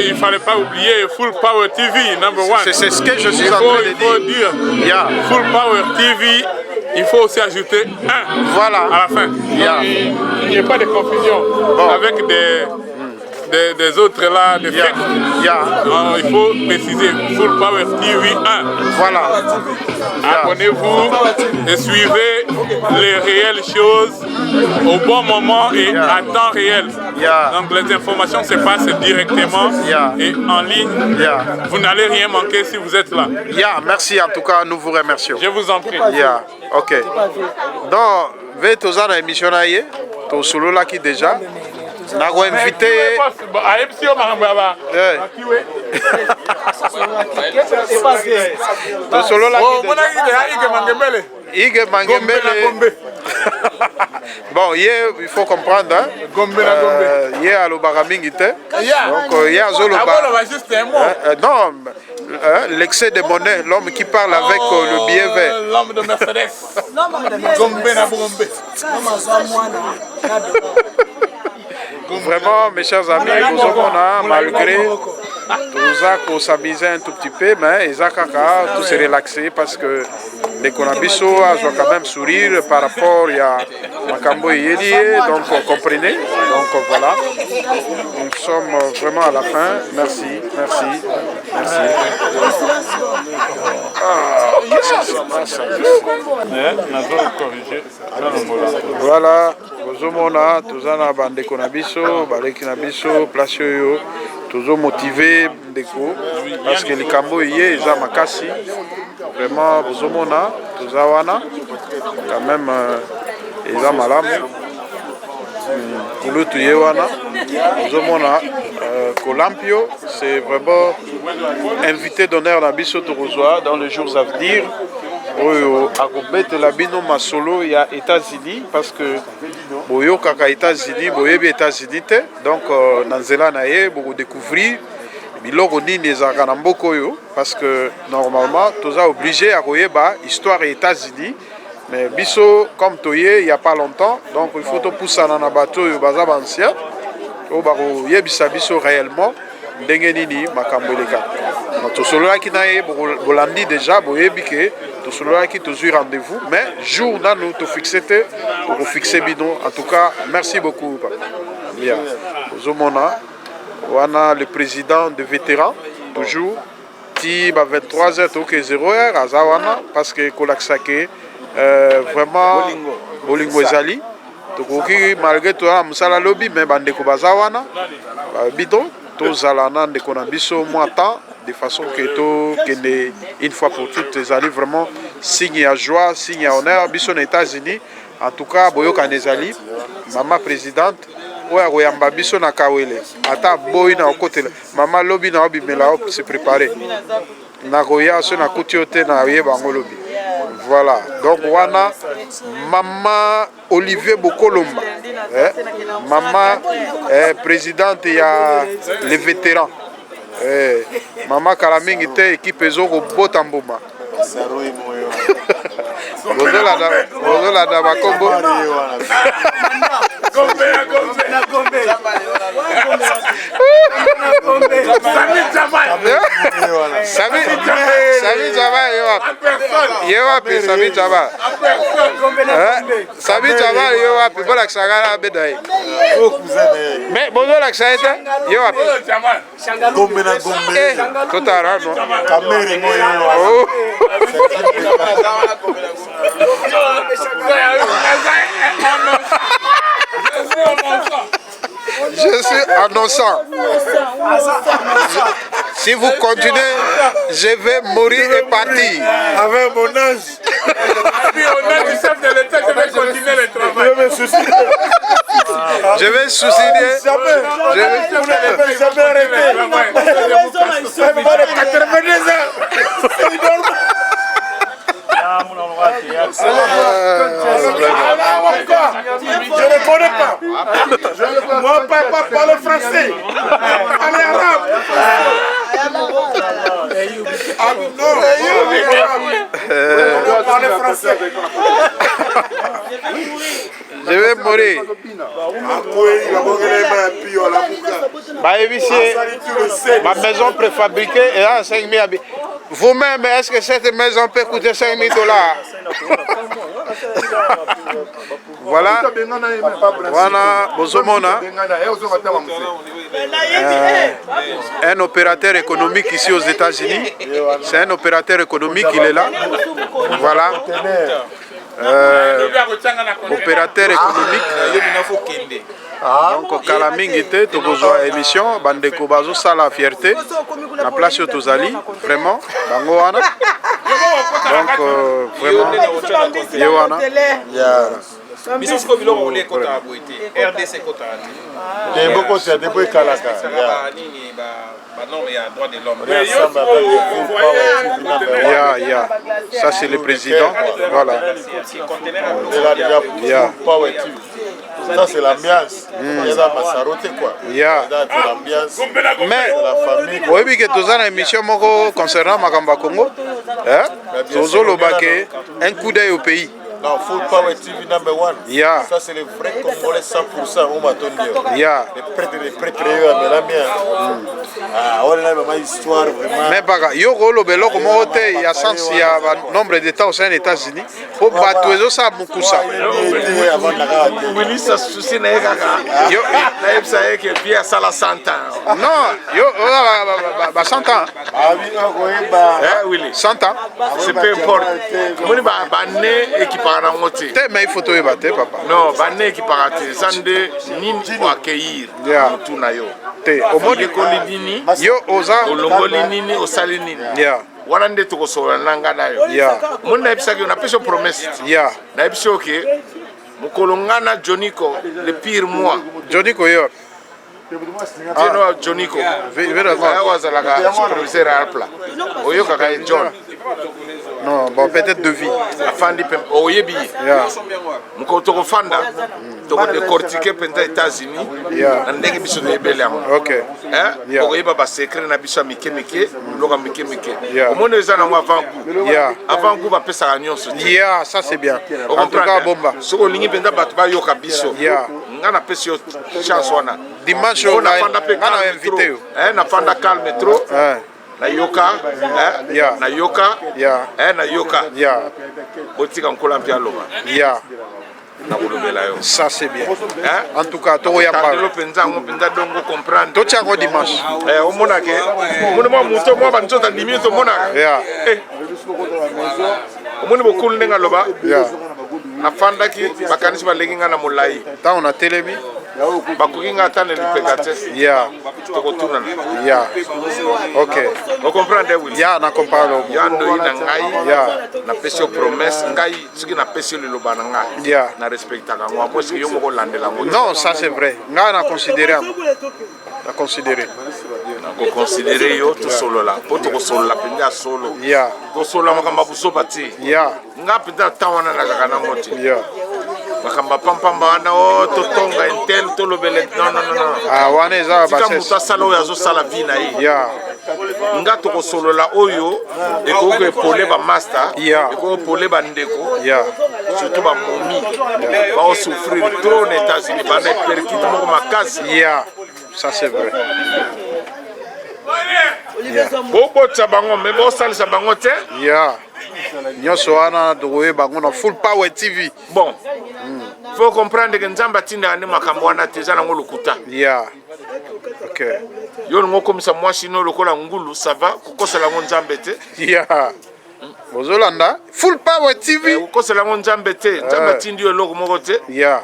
il ne fallait pas oublier Full Power TV, number one. C'est ce que je suis en train de dire. Il faut dire Full Power TV. Il faut aussi ajouter un voilà. à la fin. Il n'y a pas de confusion avec des autres là, des fake. Il faut préciser Full Power TV 1. Voilà. Abonnez-vous et suivez les réelles choses au bon moment et à temps réel. Donc les informations se passent directement et en ligne. Vous n'allez rien manquer si vous êtes là. Merci en tout cas, nous vous remercions. Je vous en prie. Ok. Donc, veuillez tous en émission là, tout solo là qui déjà. Nous avons invité. Tout solo là qui déjà. Bon, il faut comprendre. Il y a le baramingité. Donc, il y a non, l'excès de monnaie, l'homme qui parle avec le billet vert. L'homme de Mercedes. Vraiment, mes chers amis, nous avons malgré tout ça qu'on s'amusait un tout petit peu, mais ils ont tout se relaxer parce que les Konabiso ont quand même sourire par rapport à Makambo et Yélié, donc comprenez. Donc voilà, nous sommes vraiment à la fin. Merci, merci, merci. Voilà, Bozomona, Tozana Bandeko Nabiso, Baleki Nabiso, Place Yo, Tozo motivé Ndeko, parce que les Kambo yé, ils ont makasi. Vraiment, Bozomona, Tozawana, quand même, ils ont malam. Kulutu Yewana, Bozomona, Kolampio, c'est vraiment invité d'honneur Nabiso Torozoa dans les jours à venir. Akobete la bino masolo ya États-Unis parce que boyo kaka États-Unis boyebi États-Unis te donc nanzela na ye boko découvrir biloko nini ezaka na mboko yo parce que normalement toza obligé à koyeba histoire des États-Unis mais biso comme toye il y a pas longtemps donc il faut to poussana na bato yo baza ancien o bako yebisa biso réellement ndenge nini makambo eleka tosololaki na ye bolandi déjà boyebi ke tosololaki tozwi rendez-vous mais jour nanu tofixé te okofixé bino en tout cas merci beaucoup bien ozomona wana le président de vétérans toujours ti ba 23h toke 0h aza wana parce que kolakisake vraiment bolingo ezali tokoki malgré toi mosala lobi mais bandeko baza wana bidon tozala na ndeko na biso mwa temps de façon que tokende une fois pour toutes ezali vraiment signe à joie, signe à honneur biso na États-Unis en tout cas boyoka ezali mama présidente oya koyamba biso na kawele ata boyi na okotela mama lobi na obimela se préparer na koya so na kuti te na yeba ngo lobi voilà donc wana mama Olivier Bokolomba mama présidente ya les vétérans mama Kalamingi te équipe ezoko bota mbuma bozola na bakombo Sami Jabal yo wapi Sami Jabal Sami Jabal yo wapi bola kisagala bedai mais bozola kisagala yo wapi Gombe na Gombe totara no kamere moyo je suis annonçant. Si vous continuez, je vais mourir et partir. Avec mon âge. Puis on a du chef de l'État, je vais continuer le travail. Je vais suicider. Je vais jamais arrêter. 82 ans. parle français. Parlez arabe. Ah non, on doit parler français. Je vais mourir. Ma maison préfabriquée est à 5 000 habits. Vous-même, est-ce que cette maison peut coûter 5 000 $? Voilà. Voilà, Bozomona. Un opérateur économique ici aux États-Unis. C'est un opérateur économique, il est là. Voilà. Opérateur économique. Donc, Kalamingite, Togozoa émission, Bandeko Bazo Sala Fierté, la place Tozali, vraiment, Bangoana. Donc, vraiment, Yoana. Bisous Bilo Rolé Kota Abouité, RDC Kota. Et beaucoup c'est depuis Kalaka. Non, mais il y a droit de l'homme. Ça c'est le président. Voilà. Ça c'est l'ambiance. Il y a la massarote quoi. L'ambiance. Mais oui, oui, que tous en émission concernant Makamba Congo, un coup d'œil au pays. Non, Full Power TV #1. Yeah. Ça c'est le vrai Congolais 100% au Matonio. Yeah. Les prêtres, la mienne. Ah, on a vraiment histoire vraiment. Mais baga, yo rolo belo comme hôtel, il y a sens, il y a nombre d'États aux États-Unis. Pour battre ça Mukusa. Willy ça souci na kaka. Yo na yebsa que bien ça la 100 ans. Non, yo 100 ans. Ah oui, on ba. Willy. 100 ans. C'est peu importe. Moni ba né équipe na ngoti. Te mais photo e baté papa. Non, ba né équipe raté. Sande nini pour accueillir. Tout na yo. Te au mode nini. Yo oza olongoli nini osali nini. Yeah. Wana nde tokosola nanga na yo. Yeah. Mon na ebisa que on a fait promesse. Yeah. Na ebisa que mukolongana Joniko le pire mois. Joniko yo. Ah, Joniko. Vera wazalaka superviseur à plat. Oyo kaka John. Non, bon peut-être de vie. Afandi pem oyebi. Yeah. Mukotoko fanda. Toko décortiquer penta États-Unis. Yeah. Na ndenge biso de belam. OK. Hein? Okoyeba ba secret na biso mikemike, loka mikemike. Yeah. Omone eza na avant coup. Yeah. Avant coup ba pesa nyonso. Yeah, ça c'est bien. En tout cas bomba. Soko lingi penda bato ba yoka biso. Yeah. Ngana pesa chance wana. Dimanche on a invité. Na fanda calme trop. Na yoka, yeah. Na yoka, yeah. Na yoka, yeah. Botika nkola mpia loba, yeah. Na kolobela yo. Ça c'est bien. En tout cas, to ya pas. Tandelo penza ngo penza dongo comprendre. To tiango dimanche. O mona ke, mona mo muto mo ba nzota ndimi to mona. Yeah. O mona bokulu ndenga loba. Yeah. Na fanda ki bakanisi balengi nga na molai. Ta on a telemi. Bakoki nga tane lipekate. Yeah. Tokotuna. Yeah. OK. Vous comprenez oui. Yeah, na comprendre. Yando ina ngai. Yeah. Na pesi promesse ngai, soki na pesi le lobana ngai. Yeah. Na respectaka ngo parce que yo moko landela ngo. Non, ça c'est vrai. Nga na considérer. Na considérer. Na ko considérer yo to solo la. Poto ko solo la pinda solo. Yeah. Ko solo makamba buso bati. Yeah. Nga pinda tawana na kakana ngoti. Yeah. Makamba pampamba wana o to tonga intel to lobele non. Ah wana eza ba c'est muta salo ya zo sala vina yi. Yeah. Nga to ko solo la oyo e ko ko epole ba master. Yeah. E ko epole ba ndeko. Yeah. Surtout ba momi. Ba o souffrir trop aux États-Unis ba na perkit mo makasi. Yeah. Ça c'est vrai. Yeah. Bobo tsabango me bo salisa bango te. Yeah. Nyoso wana dowe bango na Full Power TV. Bon. Faut comprendre que nzamba tinda ne makambo wana teza na ngolo kuta. Yeah. OK. Yo ngo komisa mwasi no lokola ngulu ça va kokosela ngo nzambe te. Yeah. Bozolanda Full Power TV. Kokosela ngo nzambe te. Nzamba tindi yo loko moko te. Yeah.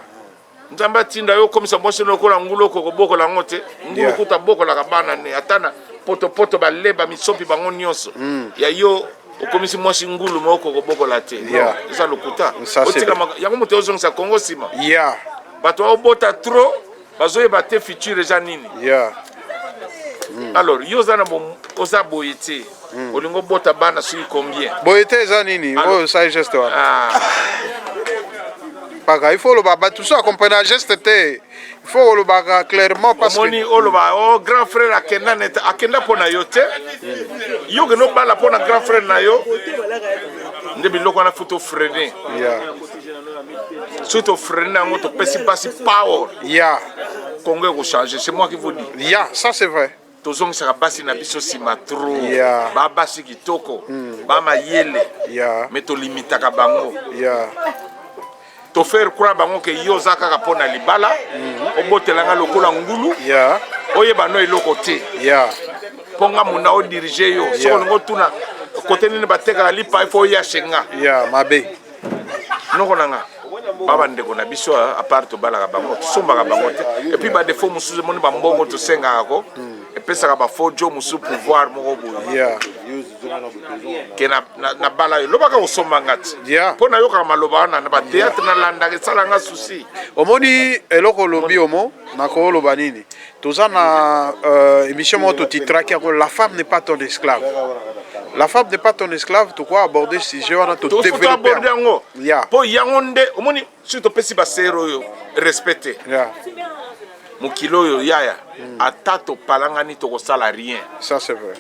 Nzamba tinda yo komisa mwasi no lokola ngulu ko boko la ngote. Ngulu kuta boko la kabana ne atana poto ba leba misopi bango nyonso. Ya yo okomisi mwasi ngulu moko ko boko la te. Yeah. Eza lokuta. Otika yango moto ozongisa Congo sima. Yeah. Bato obota trop bazoye bate futur eza nini. Yeah. Alors yo zana bo oza boyete. Olingo bota bana sui combien? Boyete eza nini? Oh ça geste wana. Paga, il faut le baba tout ça comprendre geste il faut le baba clairement parce que oh grand frère akenda pona yote yo que no bala pona grand frère na yo ndebi loko na photo freiner surtout freiner ngo to pesi basi power Congo ko changer c'est moi qui vous dis ça c'est vrai tozong saka basi na biso sima trop ba basi kitoko ba mayele mais to limitaka bango to faire croire bango ke yo zaka ka pona libala obotelanga lokola ngulu oyeba no eloko te ponga muna o diriger yo so ngo tuna côté ni bateka lipa il faut ya shenga mabe noko nanga baba ndeko na biso à part to bala ka bango to somba ka bango te et puis ba défaut musuze moni ba mbongo to senga ko et puis ça ba fojo musu pouvoir moko boye ke na bala yo lobaka osomba ngati pona yo ka maloba na ba théâtre na landa ke sala nga souci omoni eloko lobi omo na ko loba nini toza na émission moto titraki ko la femme n'est pas ton esclave. La femme n'est pas ton esclave, tu crois aborder ce sujet, on a tout développé. Pour Yangonde, au moins, si tu peux si basero respecter. Mukilo yo yaya, atato palangani to kosala rien. Ça c'est vrai.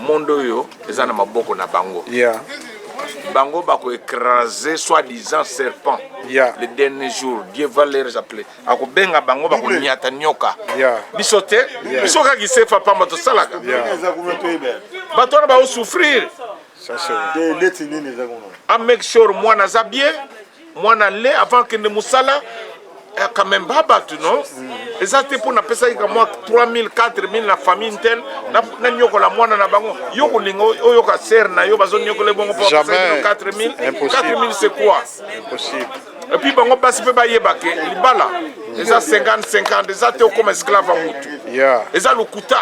Mondo yo, ezana maboko na bango. Bango bako écraser soi-disant serpent. Le dernier jour, Dieu va les appeler. Ako benga bango bako nyata nyoka. Bisote, bisoka ki sefa pa mato salaka. Batona ba souffrir. Ça c'est vrai. A make sure moi na zabie, moi na le avant que ne musala quand même baba tu non. Exacte pour na pesa ka moi 3000 4000 na famille tel na nyoko la mwana na bango yoko lingo oyo ka ser na yo bazo nyoko le bongo pour 4000 4000 c'est quoi impossible et puis bango passe pe ba yebake libala eza 50 eza te comme esclave mutu eza lukuta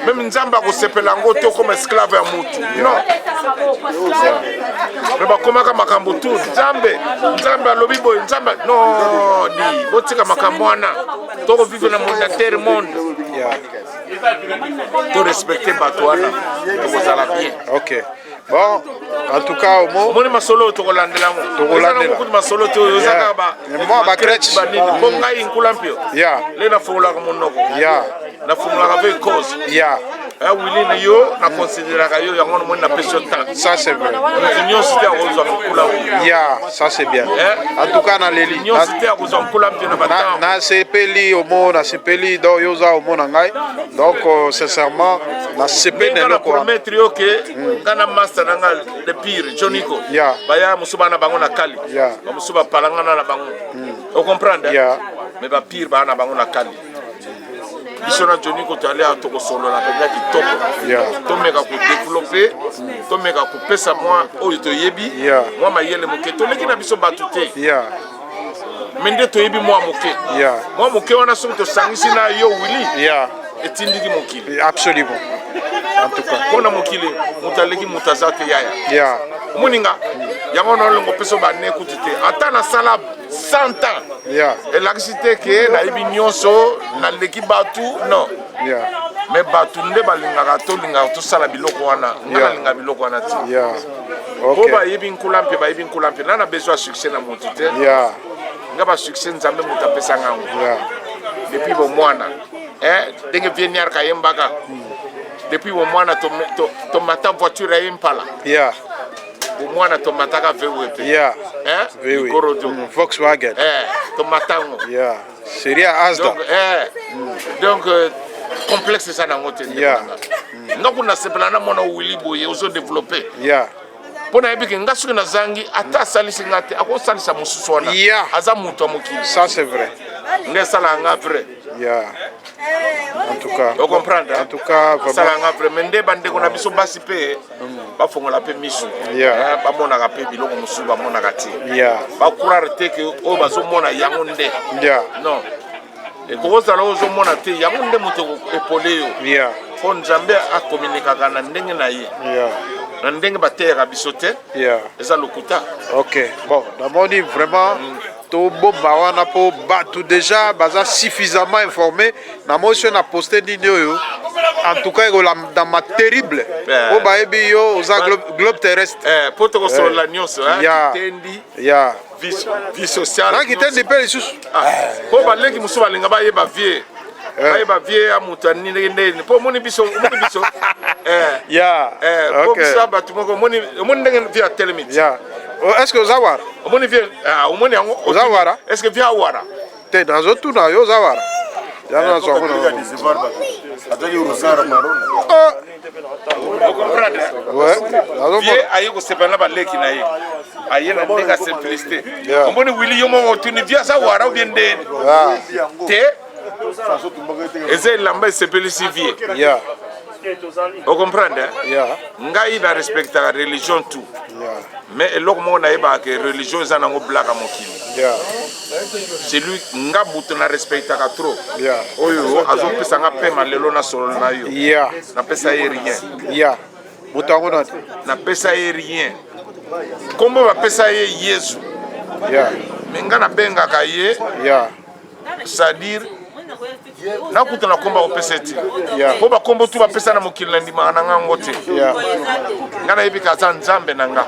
même nzamba ko sepela ngo te comme esclave ya mutu non mais ba koma ka makambo tu nzamba lobi boy nzamba no di botika makambo wana to vivre na monde monde to respecter batwana to sala bien. OK. Bon, en tout cas, au mot. Mon masolo to kolandela mo. To kolandela. Beaucoup de masolo to yozaka ba. Moi ba crèche. Bonga inkulampio. Le na fola ko monoko. Na fola avec cause. Willy na yo na considérer yo ya ngone mo na pression temps. Ça c'est vrai. L'union cité à cause de kula. Ça c'est bien. En tout cas na leli. L'union cité à cause de kulampio na batang. Na sepeli au mot na sepeli do yoza au mot na ngai. Donc sincèrement na sepeli na ko promettre yo ke kana master nanga le pire Joniko. Baya musuba na bango na kali. Ba musuba palanga na bango. Vous comprenez? Mais ba pire ba na bango na kali. Bisona Joniko to aller à toko solo na penda ki toko. To meka ko développer, to meka ko pesa moi oyo to yebi. Moi mayele moke to leki na biso batute. Mende to yebi moi moke. Moi moke wana so to sangisi na yo Willy. Etindiki mokili. Absolument. En tout cas, on a mokili mutaleki mutazate yaya. Muninga yango no longo peso ba ne kutite. Ata na sala 100 ans. Et l'accident que na ibi nyonso na leki batu non. Mais batu nde balinga to linga to sala biloko wana. Ngana linga biloko wana ti. OK. Ba yebi nkulampe na besoin succès na mutite. Ngaba succès nzambe mutapesa ngango. Depuis bon mwana. Denge vieniar kayembaka. Depuis au moins to mata voiture à impala. Au moins to mata ka VW. Oui. Volkswagen. To mata ngo. Seria Asda. Donc complexe ça na ngote. Ngako na sepela na mona Willy boye ozo développer. Pona ebiki ngasuki na zangi ata salisi ngate ako salisa mususu wana. Aza muto mokili. Ça c'est vrai. Ngesala nga vrai. En tout cas, vous comprenez? En tout cas, ça l'a vraiment bande qu'on a biso basi pe ba fongola pe misu. Ba mona ka pe biloko musu ba mona ka ti. Ba croire te que o bazo mona yangonde. Non. Et ko za lo zo mona te yangonde muto epole yo. Ko nzambe a communiquer kana ndenge na ye. Na ndenge ba te ka biso te. Eza lokuta. OK. Bon, d'abord vraiment to bomba wana po batu déjà baza suffisamment informé na motion na posté nino yo en tout cas dans ma terrible o ba ebi yo oza globe terrestre poto ko so la nyonso tendi vie sociale Naki tende pe lisusu. po baleki mosusu balinga bayeba vie bayeba vie ya moto ani ndenge ndeni po omoni biso Ya. po biso bato moko omoni ndenge vie atelemiti Ya. Est-ce que ozawara? omoni vie omoni yango Ozawara? est-ce que vie awara Te nazotuna yo ozawara. Yana nazomona. Ouais. vie aye kosepela na baleki na ye aye na ndenge ya simplicité omoni wili yo moko otuni vie aza wara ou bien ndeni te eza elamba esepelisi vie o comprendre ngai na respectaka religion tout mais eloko moko nayebaka ke religion eza nango blaka mokili celui nga butu na respectaka trop oyo azopesa nga pema lelo na solo na yo napesa ye rien napesa ye rien kombo bapesa ye yesu me nga nabengaka ye c'est-à-dire nakuta na komba kopesa eti po bakombo tu bapesa na mokili na ndimaka na ngango te nga nayebika aza nzambe na nga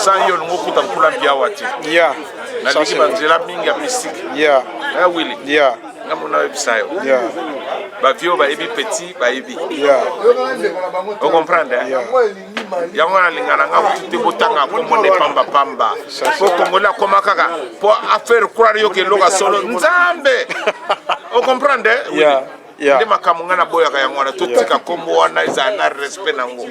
san yo olingo okuta nkula mpi awa te nalingi banzela mingi ya mystique aya wili nga mona oyebisa yo bavio bayebi petit bayebi ocomprendre yango nalingana nga kutu te botanga kombo nde pambapamba po kongoli akoma kaka po affaire croire yo ke eloko solo nzambe ocomprendre nde makambo nga naboyaka yango wana totika kombo wana ezala na respect nango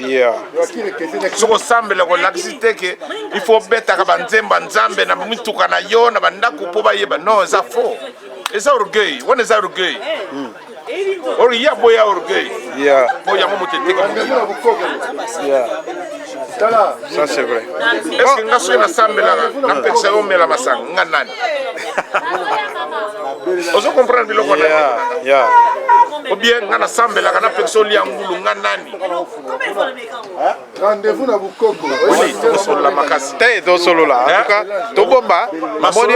soki osambela kolakisi te ke il faut betaka banzemba nzambe na mituka na yo na bandako mpo bayeba non eza faux eza orgueil wana eza orgueil or ya boya orgueil po yango moto eteka ça c'est vrai. Est-ce que nga soki nasambelaka napekisa yo omela masanga nga nani ozo comprendre biloko na ou bien nga nasambelaka napekisa olia ngulu nga nani rendez-vous na bukoko oui tosolola makasi te tosolola en tout cas tobomba moni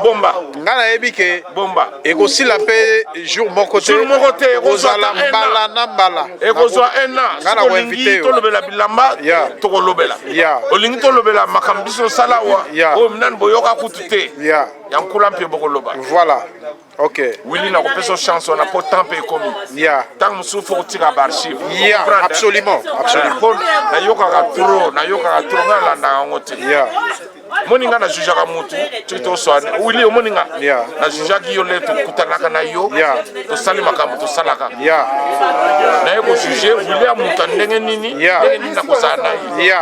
bomba nga nayebi ke bomba ekosila mpe jour moko te ekozala mbala na mbala ekozwa un an sokolingi tolobela bilamba tokolobela olingi tolobela makambo biso osala wa oyo minani boyoka kutu te ya nkula mpe bokoloba voilà. Ok. Willy n'a pas de chance, on n'a pas de temps pour commis. Tant que nous faut tirer l'archive. Absolument. Absolument. Na yoka trop, na landa ngote. Moninga na juja ka mutu, chito swane. Willy moninga. Na juja ki yo le to kutanaka na yo. To sali makambo to salaka. Na yo ko juger Willy a mutu ndenge nini? Ndenge nini na kosana yi.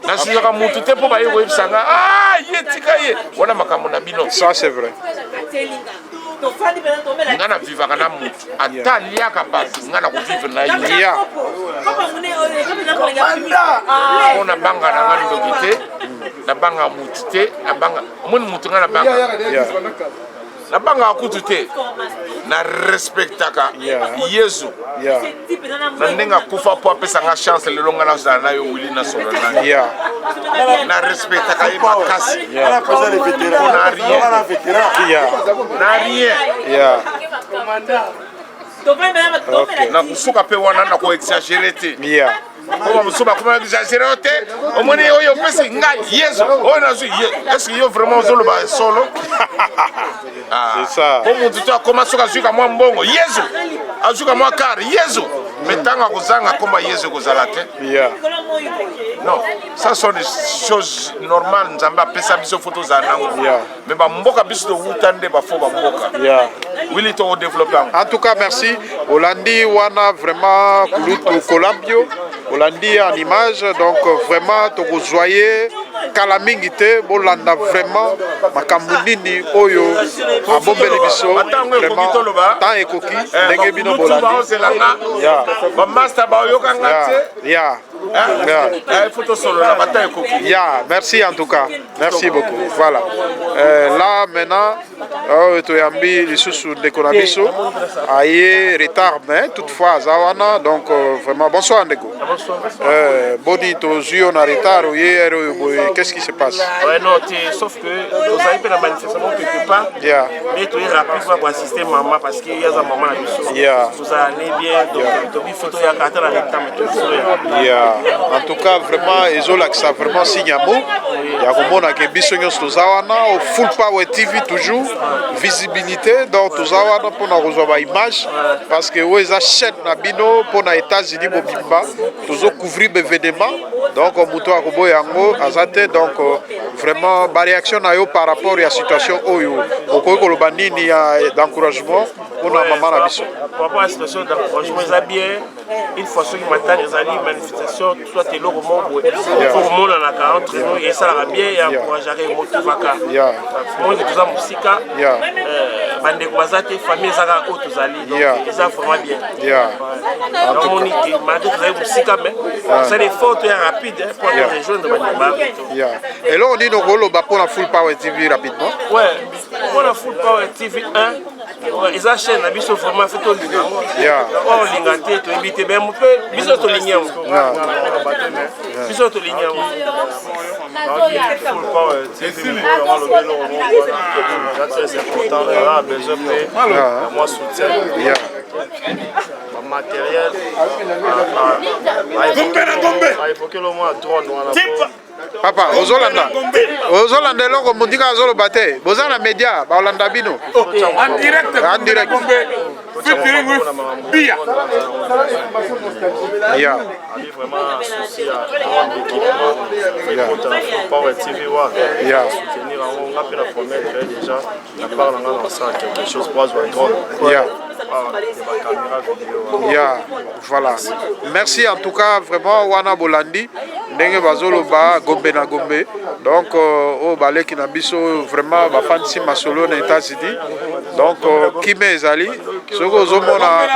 Na juja ka mutu te po ba yo ebisanga. Ah, yetika ye. Wana makambo na bino. Ça c'est vrai. Ngana vivaka na mutu ata liaka basi ngana kuvivre na yo ona banga na ngana ndoki te na banga mutu te na banga moni mutu ngana banga na banga akutu te na respectaka Yesu na ndenga kufa po apesa nga chance lelo ngana zala na yo Willy na solo na na respectaka ye makasi na rien na rien na kusuka pe wana na ko exagérer te Comment vous comment exagérer te omoni oyo pesi nga Yesu oyo na zu est-ce que yo vraiment zolo ba solo c'est ça comme tu as commencé à jouer moi mbongo Yesu azuka moi car Yesu metanga kozanga komba Yesu kozala te non ça sont des choses normales nzamba pesa biso photo za nango mais ba mboka biso to wutande ba fo ba mboka Willy to développer en tout cas merci Olandi wana vraiment kulutu kolambio Olandi en image donc vraiment to joyeux kala mingi te bolanda vraiment makambo nini oyo abombeli biso vraiment tant ekoki ndenge bino bolandi ba master ba yoka ngate photo solo la bataille ekoki merci en tout cas merci beaucoup voilà là maintenant toyambi lisusu ndeko na biso aye retard mais toutefois zawana donc vraiment bonsoir ndeko boni tozwi on a retard oye qu'est-ce qu'est-ce qui se passe? Ouais, non, sauf que vous avez fait la manifestation quelque part. Mais tu es rapide pour assister maman parce qu'il y a un maman là-dessus. Vous allez bien, donc il faut que tu aies un caractère avec ta En tout cas, vraiment, ils ont l'accès vraiment signe à mot. Il y a comme on a que Bissognos Tozawana, au Full Power TV toujours, visibilité, donc Tozawana pour nous recevoir image, parce que où ils achètent Nabino pour les États-Unis, Bobimba, toujours couvrir les événements, donc au Mouto Arobo Yango, Azate, donc vraiment, la réaction par rapport à la situation où il y a d'encouragement pour la maman Nabiso. Par rapport à la situation d'encouragement, ils ont bien, une fois ceux qui m'attendent, ils ont une manifestation, soit t'es là au monde, pour le monde en a entre nous, et ça va bien, et encourager les motivaka. Moi, j'ai tout ça, Moussika, Bande Kwazate, famille Zara Haute, ils ont vraiment bien. Donc, on dit, malgré que vous avez Moussika, mais c'est des fautes rapides pour les rejoindre de Bande. Et là, on dit pour la Full Power TV rapidement. Ouais, pour la Full Power TV 1, ils ont chaîne, ils ont vraiment fait tout le temps. On l'ingate, tu invites bien, ils ont tout l'ignon. Ils ont tout l'ignon. Full Power TV, c'est important, on a besoin de moi soutien. Matériel, il faut que le moins drone. Papa, aux Hollandais, on dit que les Hollandais, vous avez les médias, vous avez les Bino. En direct. En direct. Featuring with Bia. Yeah. Il y a vraiment un souci à prendre l'équipement. Power TV, soutenir, on a pu la promettre déjà. La part dans ça, quelque chose pour jouer drone. Voilà. Merci en tout cas vraiment Wana Bolandi. Ndenge bazolo ba gombe na gombe. Donc au balé qui na biso vraiment ba fancy masolo na États-Unis. Donc Kime ezali soko ozomona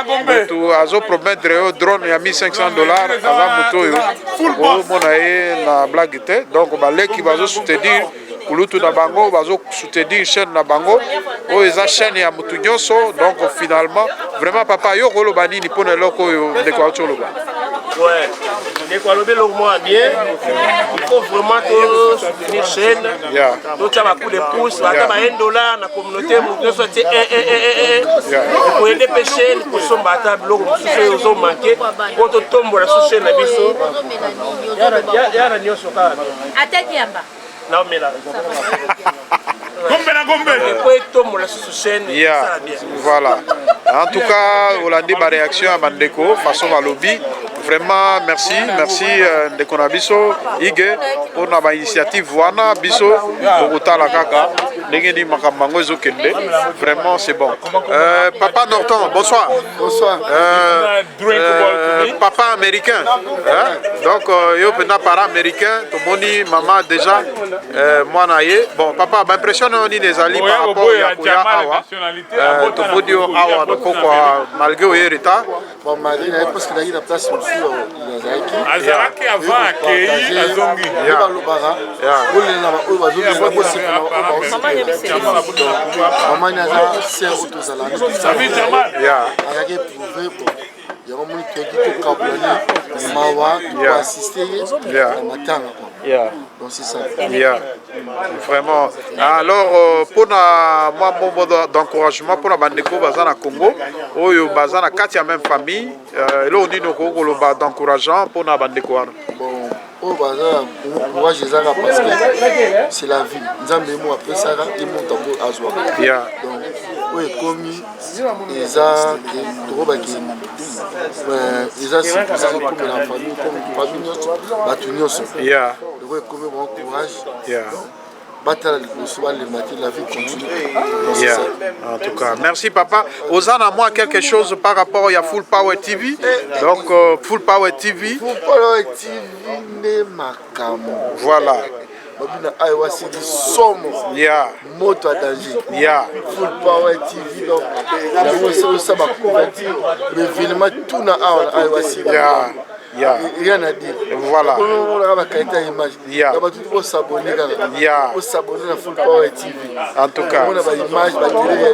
tu azo promettre yo drone ya $1500 avant moto yo. O mona e na blague te. Donc balé qui bazo soutenir Kulutu na bango bazo soutenir chaîne na bango. O eza chaîne ya mutu nyonso. Donc finalement vraiment papa yo kolo bani ni pona loko yo de kwa choloba. Ouais, les Kualobé l'ont bien. Il faut vraiment soutenir chaîne. Donc ça va coup de pouce, ça va $1 dans la communauté. Nous sommes pour aider les chaînes, pour son bâtard, ils ont manqué. Quand on tombe sur la chaîne, il y a la nuit sur la non, mais là. Voilà. En tout cas, Hollande ma réaction à Mandeko, façon à lobby. Vraiment, merci Ndeko na biso, Ige, pour notre initiative Wana biso, Bogota la Kaka, Ndengeni Makamango Zokende. Vraiment, c'est bon. Papa Norton, bonsoir. Bonsoir. Papa américain. Donc, yo pena para américain, Tomoni, maman déjà, moi naïe. Bon, papa, l'impression on est des alliés par rapport à Kuya Awa. Tomodio Awa, donc malgré le retard. Bon, malgré parce qu'il a eu la place aussi. Azaraki avant accueilli Azongi. Donc c'est ça. Vraiment. Alors, pour moi, mon mot d'encouragement pour la Bandeko Bazana Congo, ou Bazana Katia même famille, là on dit d'encourageant pour la Bandeko. Bon, au Bazana, courage parce que c'est la vie. Nous avons après ça, ils montent à Azwa. Donc, oui, comme ils ont comme la famille, comme bon courage. La vie continue. En tout cas, merci papa. Ozana moi quelque chose par rapport à Full Power TV. Donc Full Power TV. Full Power TV ne makamo. Voilà. Babina Iowa City somo. Moto à danger. Full Power TV donc la ça va couverture l'événement tout na Iowa City. rien à dire. Voilà. On va qualité image. Il y a tout pour s'abonner. Pour s'abonner à Full Power TV. En tout cas. On a une image, la télé,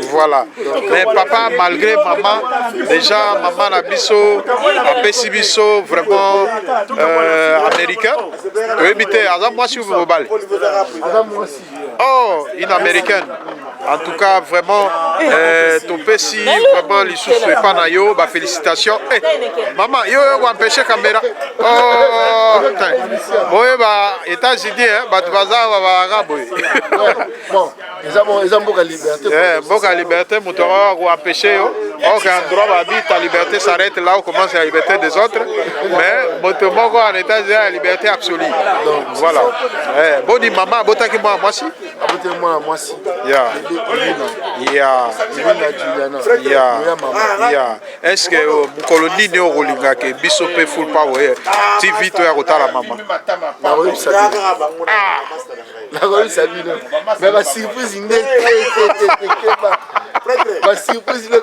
voilà. Mais papa, malgré maman, déjà maman a biso, a pesi biso vraiment américain. Tu éviter, moi si vous me balez. Oh, une américaine. En tout cas, vraiment, ton pesi, vraiment, les sous pas na yo, bah félicitations. Hey, maman, yo yo empêcher caméra. Oh, oui, bah États-Unis, hein, bah tu vas avoir arabe. Bon, ils ont beaucoup de liberté. Beaucoup de liberté, moteur ou empêcher yo. Ok, en droit, bah dit ta liberté s'arrête là où commence la liberté des autres. Mais moteur en États-Unis, la liberté absolue. Donc voilà. Boni maman, botaki moi si. Botaki moi si. Est-ce que Mukoloni ne rolinga ke biso pe Full Power TV to ya kotala mama? La surprise mais la surprise la surprise le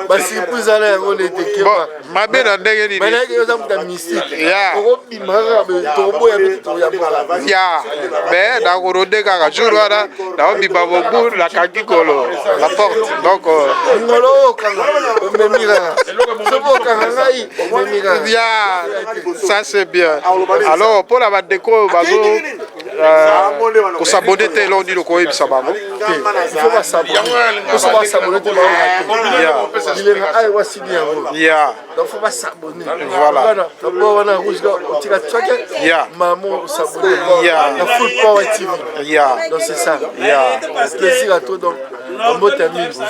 ba surprise ala on était ma be na ndenge ni mais yo za muta mystique ko bimara be tobo ya beto ya bala ya mais da gorode ka jour wana da biba bobu la kakikolo la porte donc ngolo kanga memira sobo kanga ngai memira ya ça c'est bien. Alors pour la déco bazo ko s'abonner te lo ni lo ko ebisa bango il faut pas s'abonner ko s'abonner te lo il est na ai wasidi yango donc faut pas s'abonner voilà donc wana rouge tika tsaka maman s'abonner na Full Power TV donc c'est ça plaisir à toi donc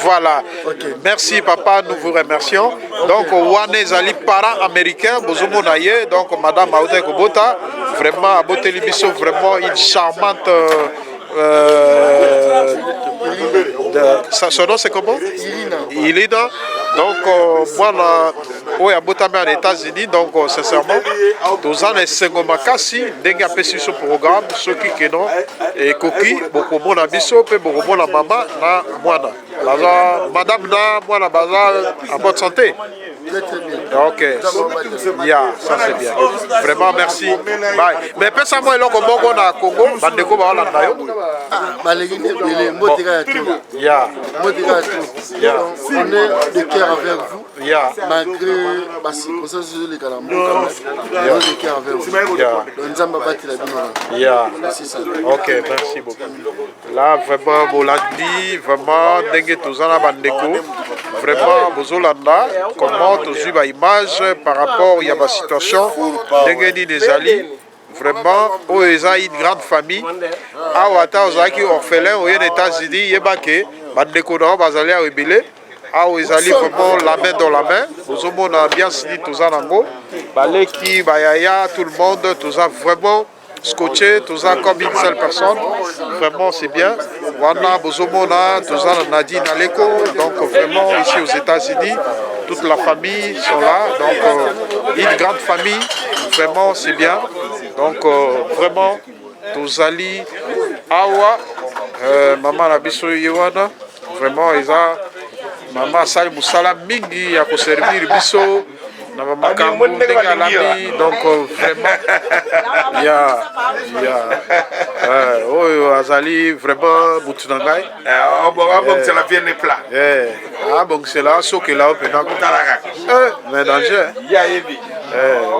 voilà. Merci papa, nous vous remercions. Donc Wane Ali parents américains, Bozomonaye, donc madame Aouté Kobota, vraiment à Botelibiso, vraiment une charmante son nom c'est comment? Ilina. Donc moi oui, à Botame en États-Unis, donc sincèrement, tous en Sengo Makasi, dengue apesi ce programme, ceux qui kenon et Koki, beaucoup mon abisso, pe beaucoup mon maman na moana. Madame na moana baza en bonne santé. Ok, ça c'est bien. Vraiment merci. Bye. Mais pense à moi là comme on a Congo, bandeko ba Hollande yo. Malégine belé, motika tout. Motika tout. On est de cœur avec vous. Malgré ma circonstance les calambo quand même. On est de cœur avec vous. Nzamba bati la bino. C'est ça. Ok, merci beaucoup. Là vraiment Bolandi, vraiment dengue tozana bandeko. Vraiment bozolanda comment tu as image par rapport à la situation des alliés. Vraiment, ils ont une grande famille. À Ouata, ils ont orphelin aux États-Unis, ils ont bazali à rebelle. Ah, ils allaient vraiment la main dans la main. Nous avons bien signé tous en ango. Baleki, Bayaya, tout le monde, tous a vraiment scotché, tous a comme une seule personne. Vraiment, c'est bien. Wana, Bozomona, tous a Nadine Aleko. Donc, vraiment, ici aux États-Unis, toute la famille sont là. Donc, une grande famille. Vraiment, c'est bien. Donc, vraiment, tous Ali, Awa, Maman Nabiso Yewana. Vraiment, ils ont. Maman Sali Moussala Mingi a servir biso na makambo ndenge alami donc vraiment azali vraiment mutu na ngai bon c'est la vienne plat bon c'est là so que là pena mais danger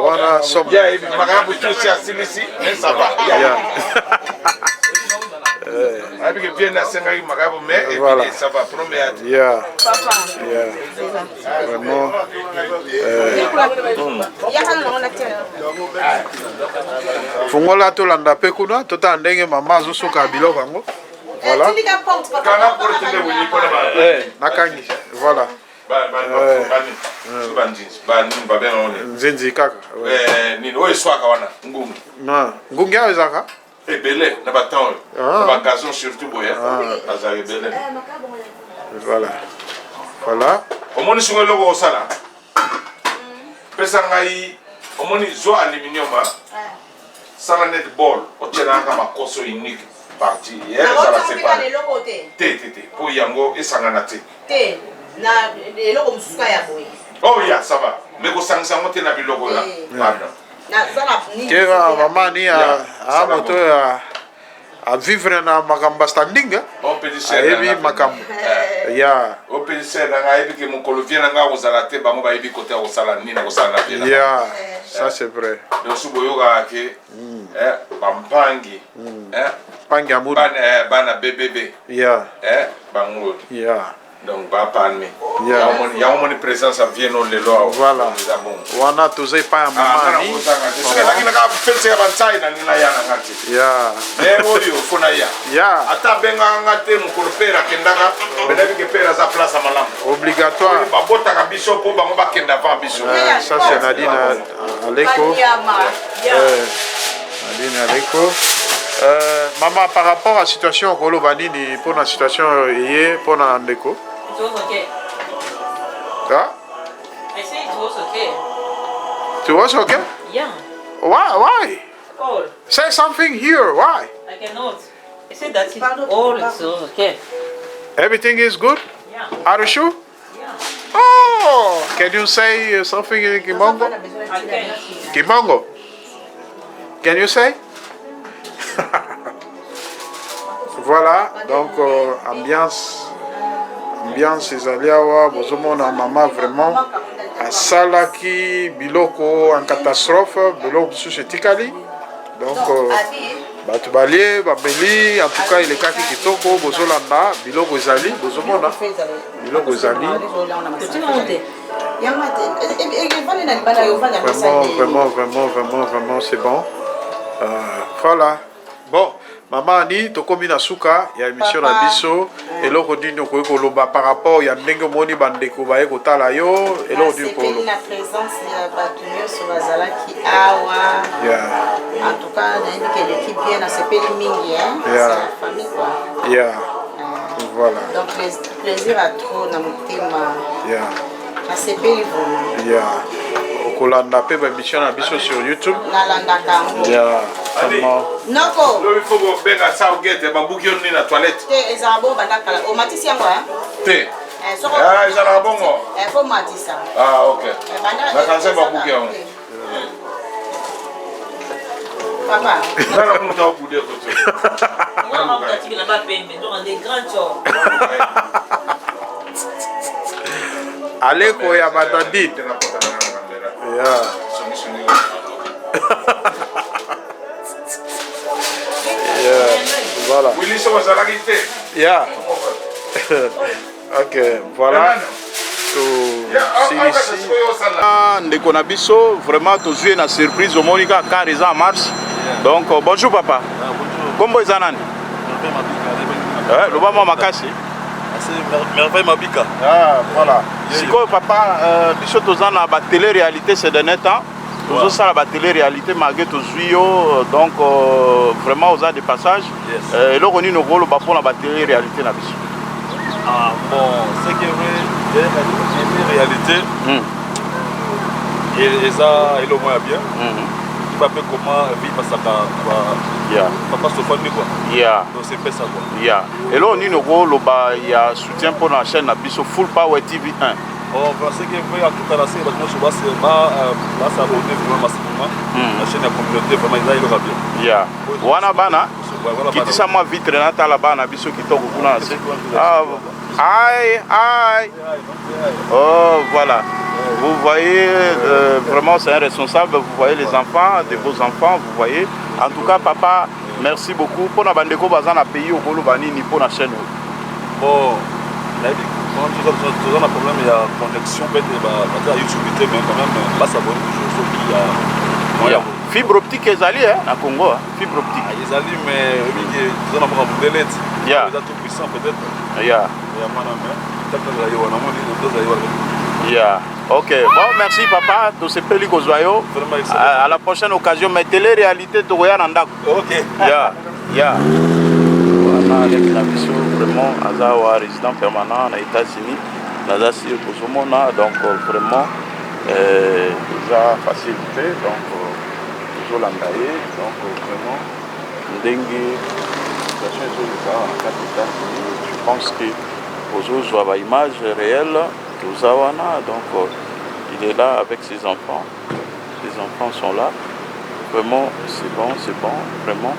wana som makambo tout ça ici mais ça va avec bien à Sénégal makambo mais voilà ça va promettre vraiment fungola to landa pe kuna to ta ndenge mama zo soka biloko yango voilà nakangi voilà nzinzi kaka nini oyo swaka wana ngungu ngungu ya ezaka ebele na baton ba gazon surtout boya azali ebele voilà omoni sungo loko osala pesa ngai omoni zo aluminium sala net ball otena ka makoso unique parti hier ezala séparé te po yango esangana te oh ya ça va mais kosangisa yango te na biloko ya pardon kera mama ni a moto a vivre na makambo standing ayebi makambo ya opéditeur nanga ayebi ke mokolo vie nanga kozala te bango bayebi kote ya kosala nini na kosala na vie ya ça c'est vrai donc so boyokaka ke bampangi pangi amudu bana bbb ya bango ya donc bapalme yango moni présence avieno lelo voilà wana toza epai ya mama ni soki naka fete ya bantai na nina ya nanga te ya me oyo fona ya ata abengaka te mokolo pere akendaka benabi ke pere aza place ya malamu obligatoire babotaka biso mpo bango bakenda avant biso ça c'est Nadine Aleko Nadine Aleko maman par rapport à la situation au Banini pour la situation hier pour la Ndeko It was okay. Huh? I say it was okay. It was okay? Yeah. Why? All. Say something here. Why? I cannot. I said that it's all it's okay. Everything is good? Yeah. Are you sure? Yeah. Oh, can you say something in Kimongo? I can. Kimongo? Can you say? Voilà, donc ambiance ezali awa bozomona mama vraiment asalaki biloko en catastrophe biloko mosusu etikali donc bato balie bameli en tout cas elekaki kitoko bozolanda biloko ezali bozomona biloko ezali vraiment c'est bon voilà bon Maman ni tokomi na suka ya émission na biso eloko dini okoki koloba par rapport ya ndenge omoni bandeko baye kotala yo eloko dini okoloba na présence ya bato nyonso bazalaki awa en tout cas nayebi ke l'équipe bien nasepeli mingi c'est la famille quoi voilà donc plaisir à trop na motema nasepeli vraiment okolanda pe baémission na biso sur YouTube nalandaka noko lobi fo bobenga saugete babuki yo nini na toilette te ezala bongo bandakala omatisi yango te ezalaka bongo fo matisa ok nakanisa babuki yango papa nana muta okude kote Aleko ya batadit voilà. Ok, voilà. Ndeko na biso vraiment tozwi na surprise omonika car eza en marche. Donc bonjour papa. Kombo eza nani? Lobama makasi. Merveille Mabika. Voilà. Sikoyo papa biso toza na ba télé-réalité ces derniers temps. Toujours ça la télé-réalité malgré tout yo donc vraiment aux a des passages et là on est nos rôles pour la télé-réalité na biso. Ah bon, c'est que vrai, la réalité et ça il au moins bien. Tu vas faire comment vivre ça papa se faire quoi. Donc c'est pas ça quoi. Et là on est nos rôles il y a soutien pour la chaîne na biso Full Power TV 1. Oh, parce que en tout cas, là, c'est abonné vraiment massivement. La chaîne de la communauté, vraiment, il aura bien. Wana bana, qui dit ça, moi, vite, Renata, la bana, biso qui toque au bout. Aïe. Oh, voilà. Vous voyez, vraiment, c'est un responsable. Vous voyez les enfants, de vos enfants, vous voyez. En tout cas, papa, merci beaucoup. Pour la bande de Bazan à pays au Bolobani, ni pour la chaîne. Bon, toujours un problème, il y a connexion peut-être à YouTube, mais quand même, pas s'abonner toujours sur qui fibre optique ezali na Congo, fibre optique. Ezali mais ils ont encore un délai. Ils sont tout puissants peut-être. Ok, bon merci papa, tout ce peli kozoyo. À la prochaine occasion, mais télé-réalité to ya nanda. Ok. Voilà, avec la mission vraiment Azawa résident permanent aux États-Unis. Naza si Kozomona, donc vraiment ça facilité donc toujours l'engager, donc vraiment dengue situation je pense que aux images réelles tout ça donc il est là avec ses enfants sont là vraiment c'est bon vraiment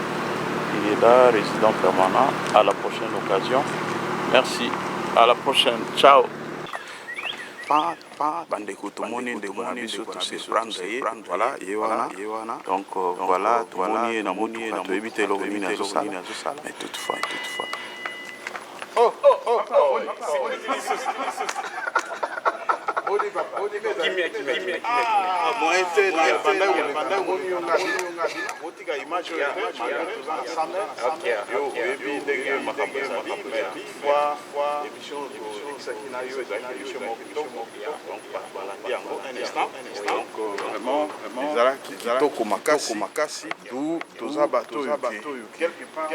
il est là résident permanent à la prochaine occasion merci à la prochaine ciao. Bandeko tomoni ndeko na biso to se prendre voilà yewana donc voilà tomoni na moni na toyebite lo nini azosala mais toutefois ezalaki kitoko makasi du toza bato oyo quelque part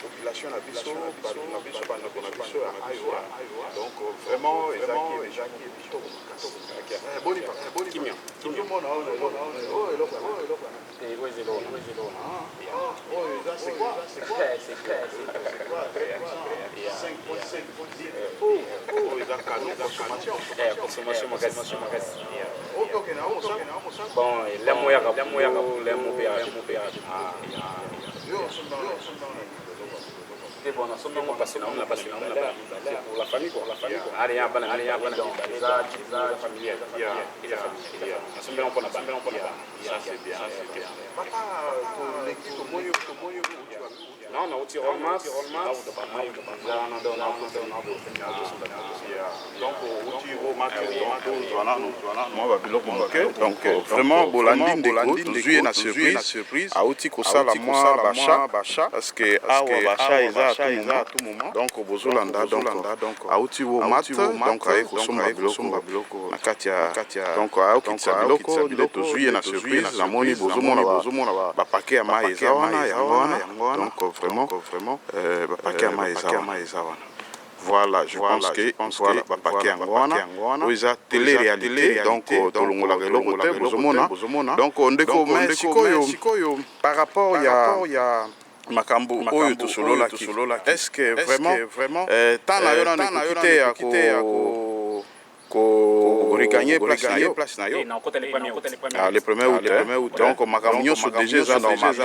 population na biso bandeko na biso ya ayoa donc vraiment ezalaki kitoko makasi boni tozomona c'est quoi consommation makasi bon lemo ya c'est bon, on a passé pour la famille quoi. Allez, ça c'est bien. Non, on tire donc vraiment Bolandi tozwi na surprise auti kosala mwa bacha parce que awa bacha eza à tout moment donc bozolanda donc auti wo mat donc aye kosomba biloko na kati ya donc aokitisa biloko nde tozwi na surprise namoni bozomona bapake ya mai eza wana yango wana donc vraiment bapake ya mai eza wana. Voilà, je pense que voilà, bapake yango wana oyo télé-réalité donc tolongolaka eloko te bozomona donc ndeko mais sikoyo par rapport ya makambo oyo tosololaki est-ce que vraiment tant na yo na kite ya ko regagner place na yo les premiers août donc makambo nyonso déjà eza normal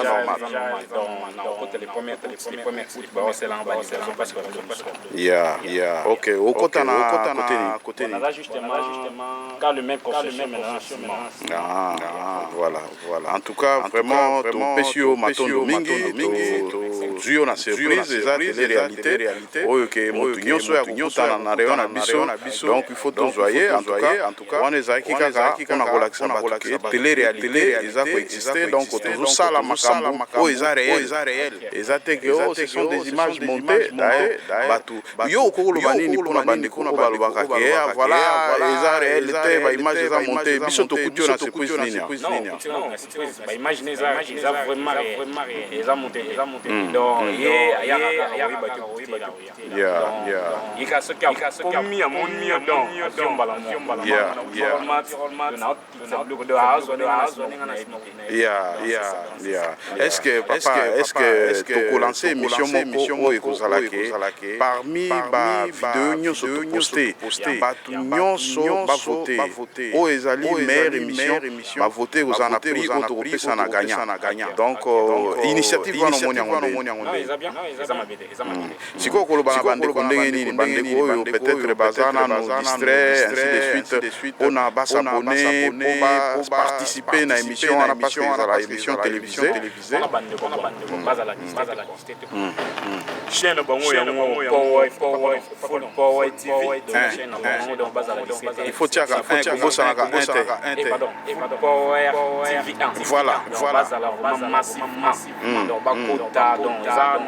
ok okota na côté ni justement quand le même voilà en tout cas vraiment topesi yo matondo mingi tozwi yo na surprise eza télé-réalité oyo ke motu nyonso ya kokutana na reyo na biso donc il faut tozoye en tout cas wana ezalaki kaka mpona kolakisa bato ke télé-réalité eza koexiste donc tozosala makambo oyo eza réel eza te ke ce sont des images montées bato yo okokoloba nini mpona bandeko oyo balobaka ke voilà eza réel te baimage eza monté biso tokuti yo na surprise nini baimage eza vraiment eza monté donc ye ayaka koyeba yika soki akomi amoni donc azombala est-ce que tokolanse émission moko oyo ekozalaki parmi bavideo nyonso toposte bato nyonso bavote oyo ezali meilleure émission bavote ekozala na prix oyo tokopesa na gagnant donc initiative wana omoni yango nde sikoyo koloba na bandeko ndenge nini bandeko oyo peut-être baza nano distrait ainsi de suite mpona basabone mpo participer na émission wana parce que ezala émission télévisée chaîne bango yango Power TV il faut tiaka kobosanaka un te Power TV voilà donc bakota donc za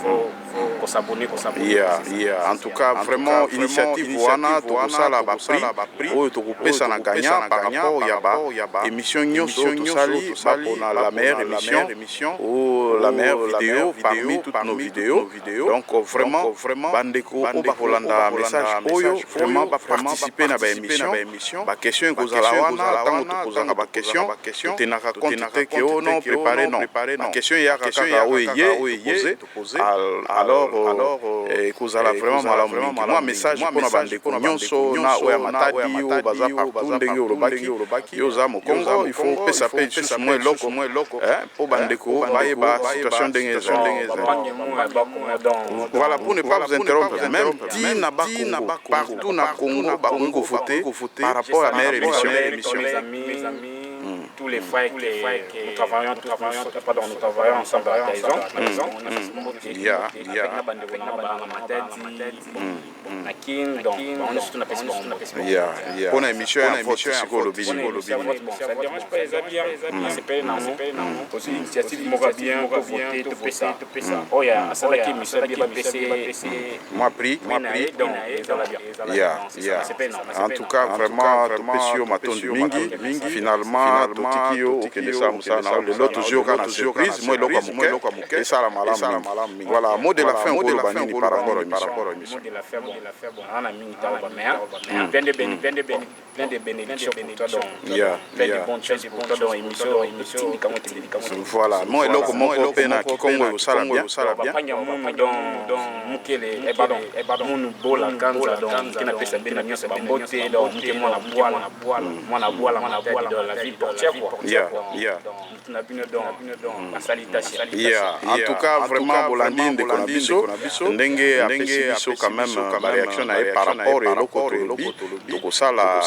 faut s'abonner. En tout cas, vraiment, initiative wana tokosala bapri oyo tokopesa na gagnant par rapport ya émission nyonso tosali bapona la meilleure émission ou la meilleure vidéo parmi toutes nos vidéos. Donc vraiment bandeko o bakolanda message oyo vraiment baparticiper na baémission baquestion ekozala wana ntango tokozanga baquestion totenaka compte te ke o non préparé non baquestion eyaka kaka oyo ye pose alors ekozala vraiment malamu mingi mwa message mpona bandeko nyonso na oyo ya matadi oyo baza partout ndenge olobaki yo oza mokongo il faut pesa mpe lisusu mwa eloko mpo bandeko bayeba situation ndenge ezali. Voilà, pour ne pas vous interrompre, même Tina Bakongo, partout na Congo, Bakongo voté par rapport à la meilleure émission. Mes amis, tous les frères que nous travaillons ensemble à la maison. On a une émission à votre psychologie. Ça ne dérange pas les amis. C'est pas une initiative qui va bien, voter, tout ça. Oh, il y a ça qui me sert bien PC. Moi pris. En tout cas, vraiment, topesio matondi mingi. Finalement, totikio okendesa musana. Le toujours quand la surprise, moi loko muke. Et ça la malam. Voilà, mot de la fin au banini par rapport à l'émission. Mot de la fin, on a mis plein de bénédictions pour toi, plein de bonnes choses pour toi dans l'émission. Voilà, moi loko pena Kikongo osala bien. En tout cas, vraiment, Bolandi ndeko na biso ndenge apesi biso quand même la réaction na par rapport à eloko tolobi tokosala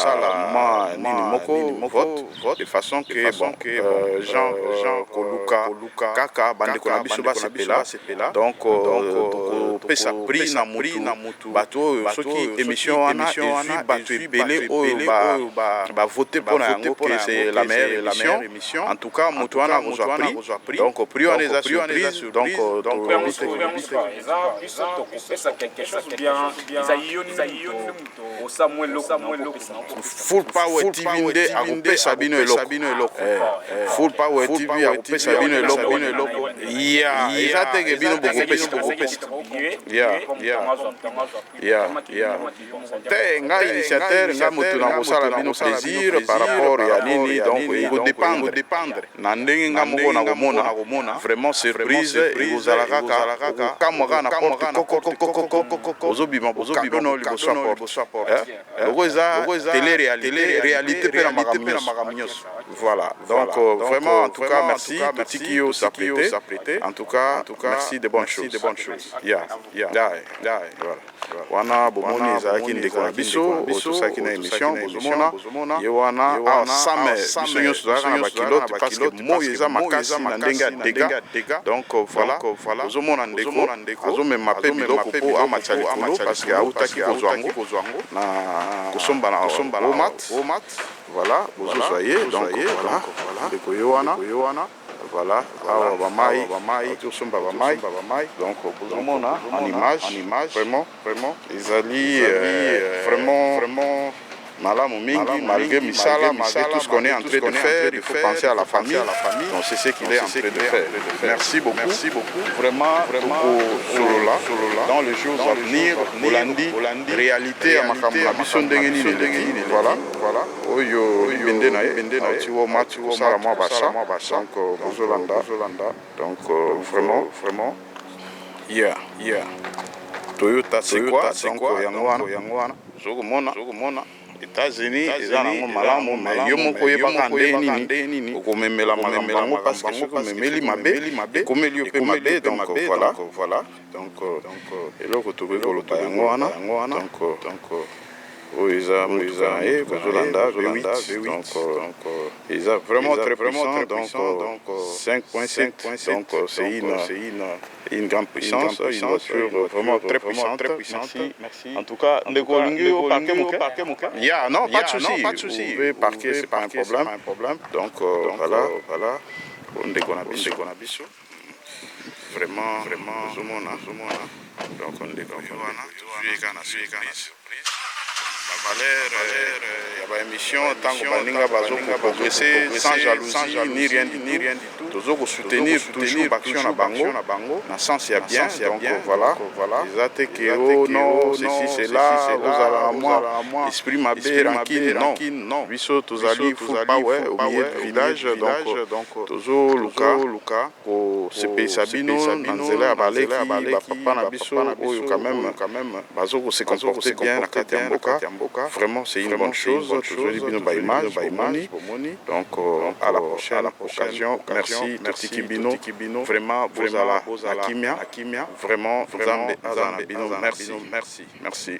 ma nini moko vote de façon que bon Jean Koluka kaka bandeko na biso basepela donc tokopesa prix na mutu bato soki émission wana ezwi bato ebele oyo bavote mpona yango que c'est la meilleure émission. En tout cas mutu wana akozwa prix donc prix wana eza surprise donc Full Power TV nde akopesa bino eloko Full Power TV akopesa bino eloko eza teke bino bokopesa te nga initiateur nga moto na kosala bino plaisir par rapport ya nini donc ekodépendre na ndenge nga moko na komona vraiment surprise ekozala kaka okamwaka na porte ozobima no liboso ya porte loko eza télé-réalité mpe na makambo nyonso. Voilà, donc vraiment en tout cas merci totiki yo s'apprêter en tout cas merci de bonnes choses. Wana bomoni ezalaki ndeko na biso otosalaki na émission bozomona ye wana asame biso nyonso tozalaka na bakilote parce que moi eza makasi na ndenge ya dega donc voilà ozomona ndeko azomema mpe biloko mpo amatia likolo parce que autaki kozwa yango na kosomba na omat voilà bozozwa ye donc voilà ndeko ye wana voilà awa bamai tosomba bamai donc bozomona en image vraiment ezali vraiment malamu mingi malgré tout ce qu'on est en train de faire il faut penser à la famille donc c'est ce qu'il est en train de faire. Merci beaucoup vraiment solola dans les jours à venir Bolandi réalité à makambo na biso ndenge nini voilà oyo bende na ye tiwo match kosala mwa basa donc bozolanda donc vraiment Toyota c'est quoi donc yango wana zokomona États-Unis eza nango malamu mais yo moko oyebaka nde nini okomemela makambo yango parce que soki omemeli mabe ekomeli yo mpe mabe donc voilà donc eloko tokoki koloba yango wana donc oyo eza motuka ye kozolanda V8 donc eza vraiment très puissant donc 5.7 donc c'est une grande puissance, une voiture vraiment très puissante. Merci. En tout cas, ndeko lingi au parquet muke. Non, pas de souci. Vous pouvez parquer, c'est pas un problème. Donc voilà. Ndeko na biso. vraiment donc on découvre la valeur il y a une émission tant que baninga bazo progresser sans jalousie ni rien du tout toujours soutenir toujours l'action na bango na sens ya bien donc voilà les attaques que non ceci c'est là vous allez moi esprit ma belle rancune non biso tozali full power au milieu du village donc toujours luka ko sepe sabino nanzela ya baleki ba papa na biso oyo quand même bazo ko se comporter bien na kati ya mboka vraiment c'est une bonne chose toujours les bino ba image donc à la prochaine occasion merci Tikibino vraiment vous allez kimia vraiment Nzambe azana bino merci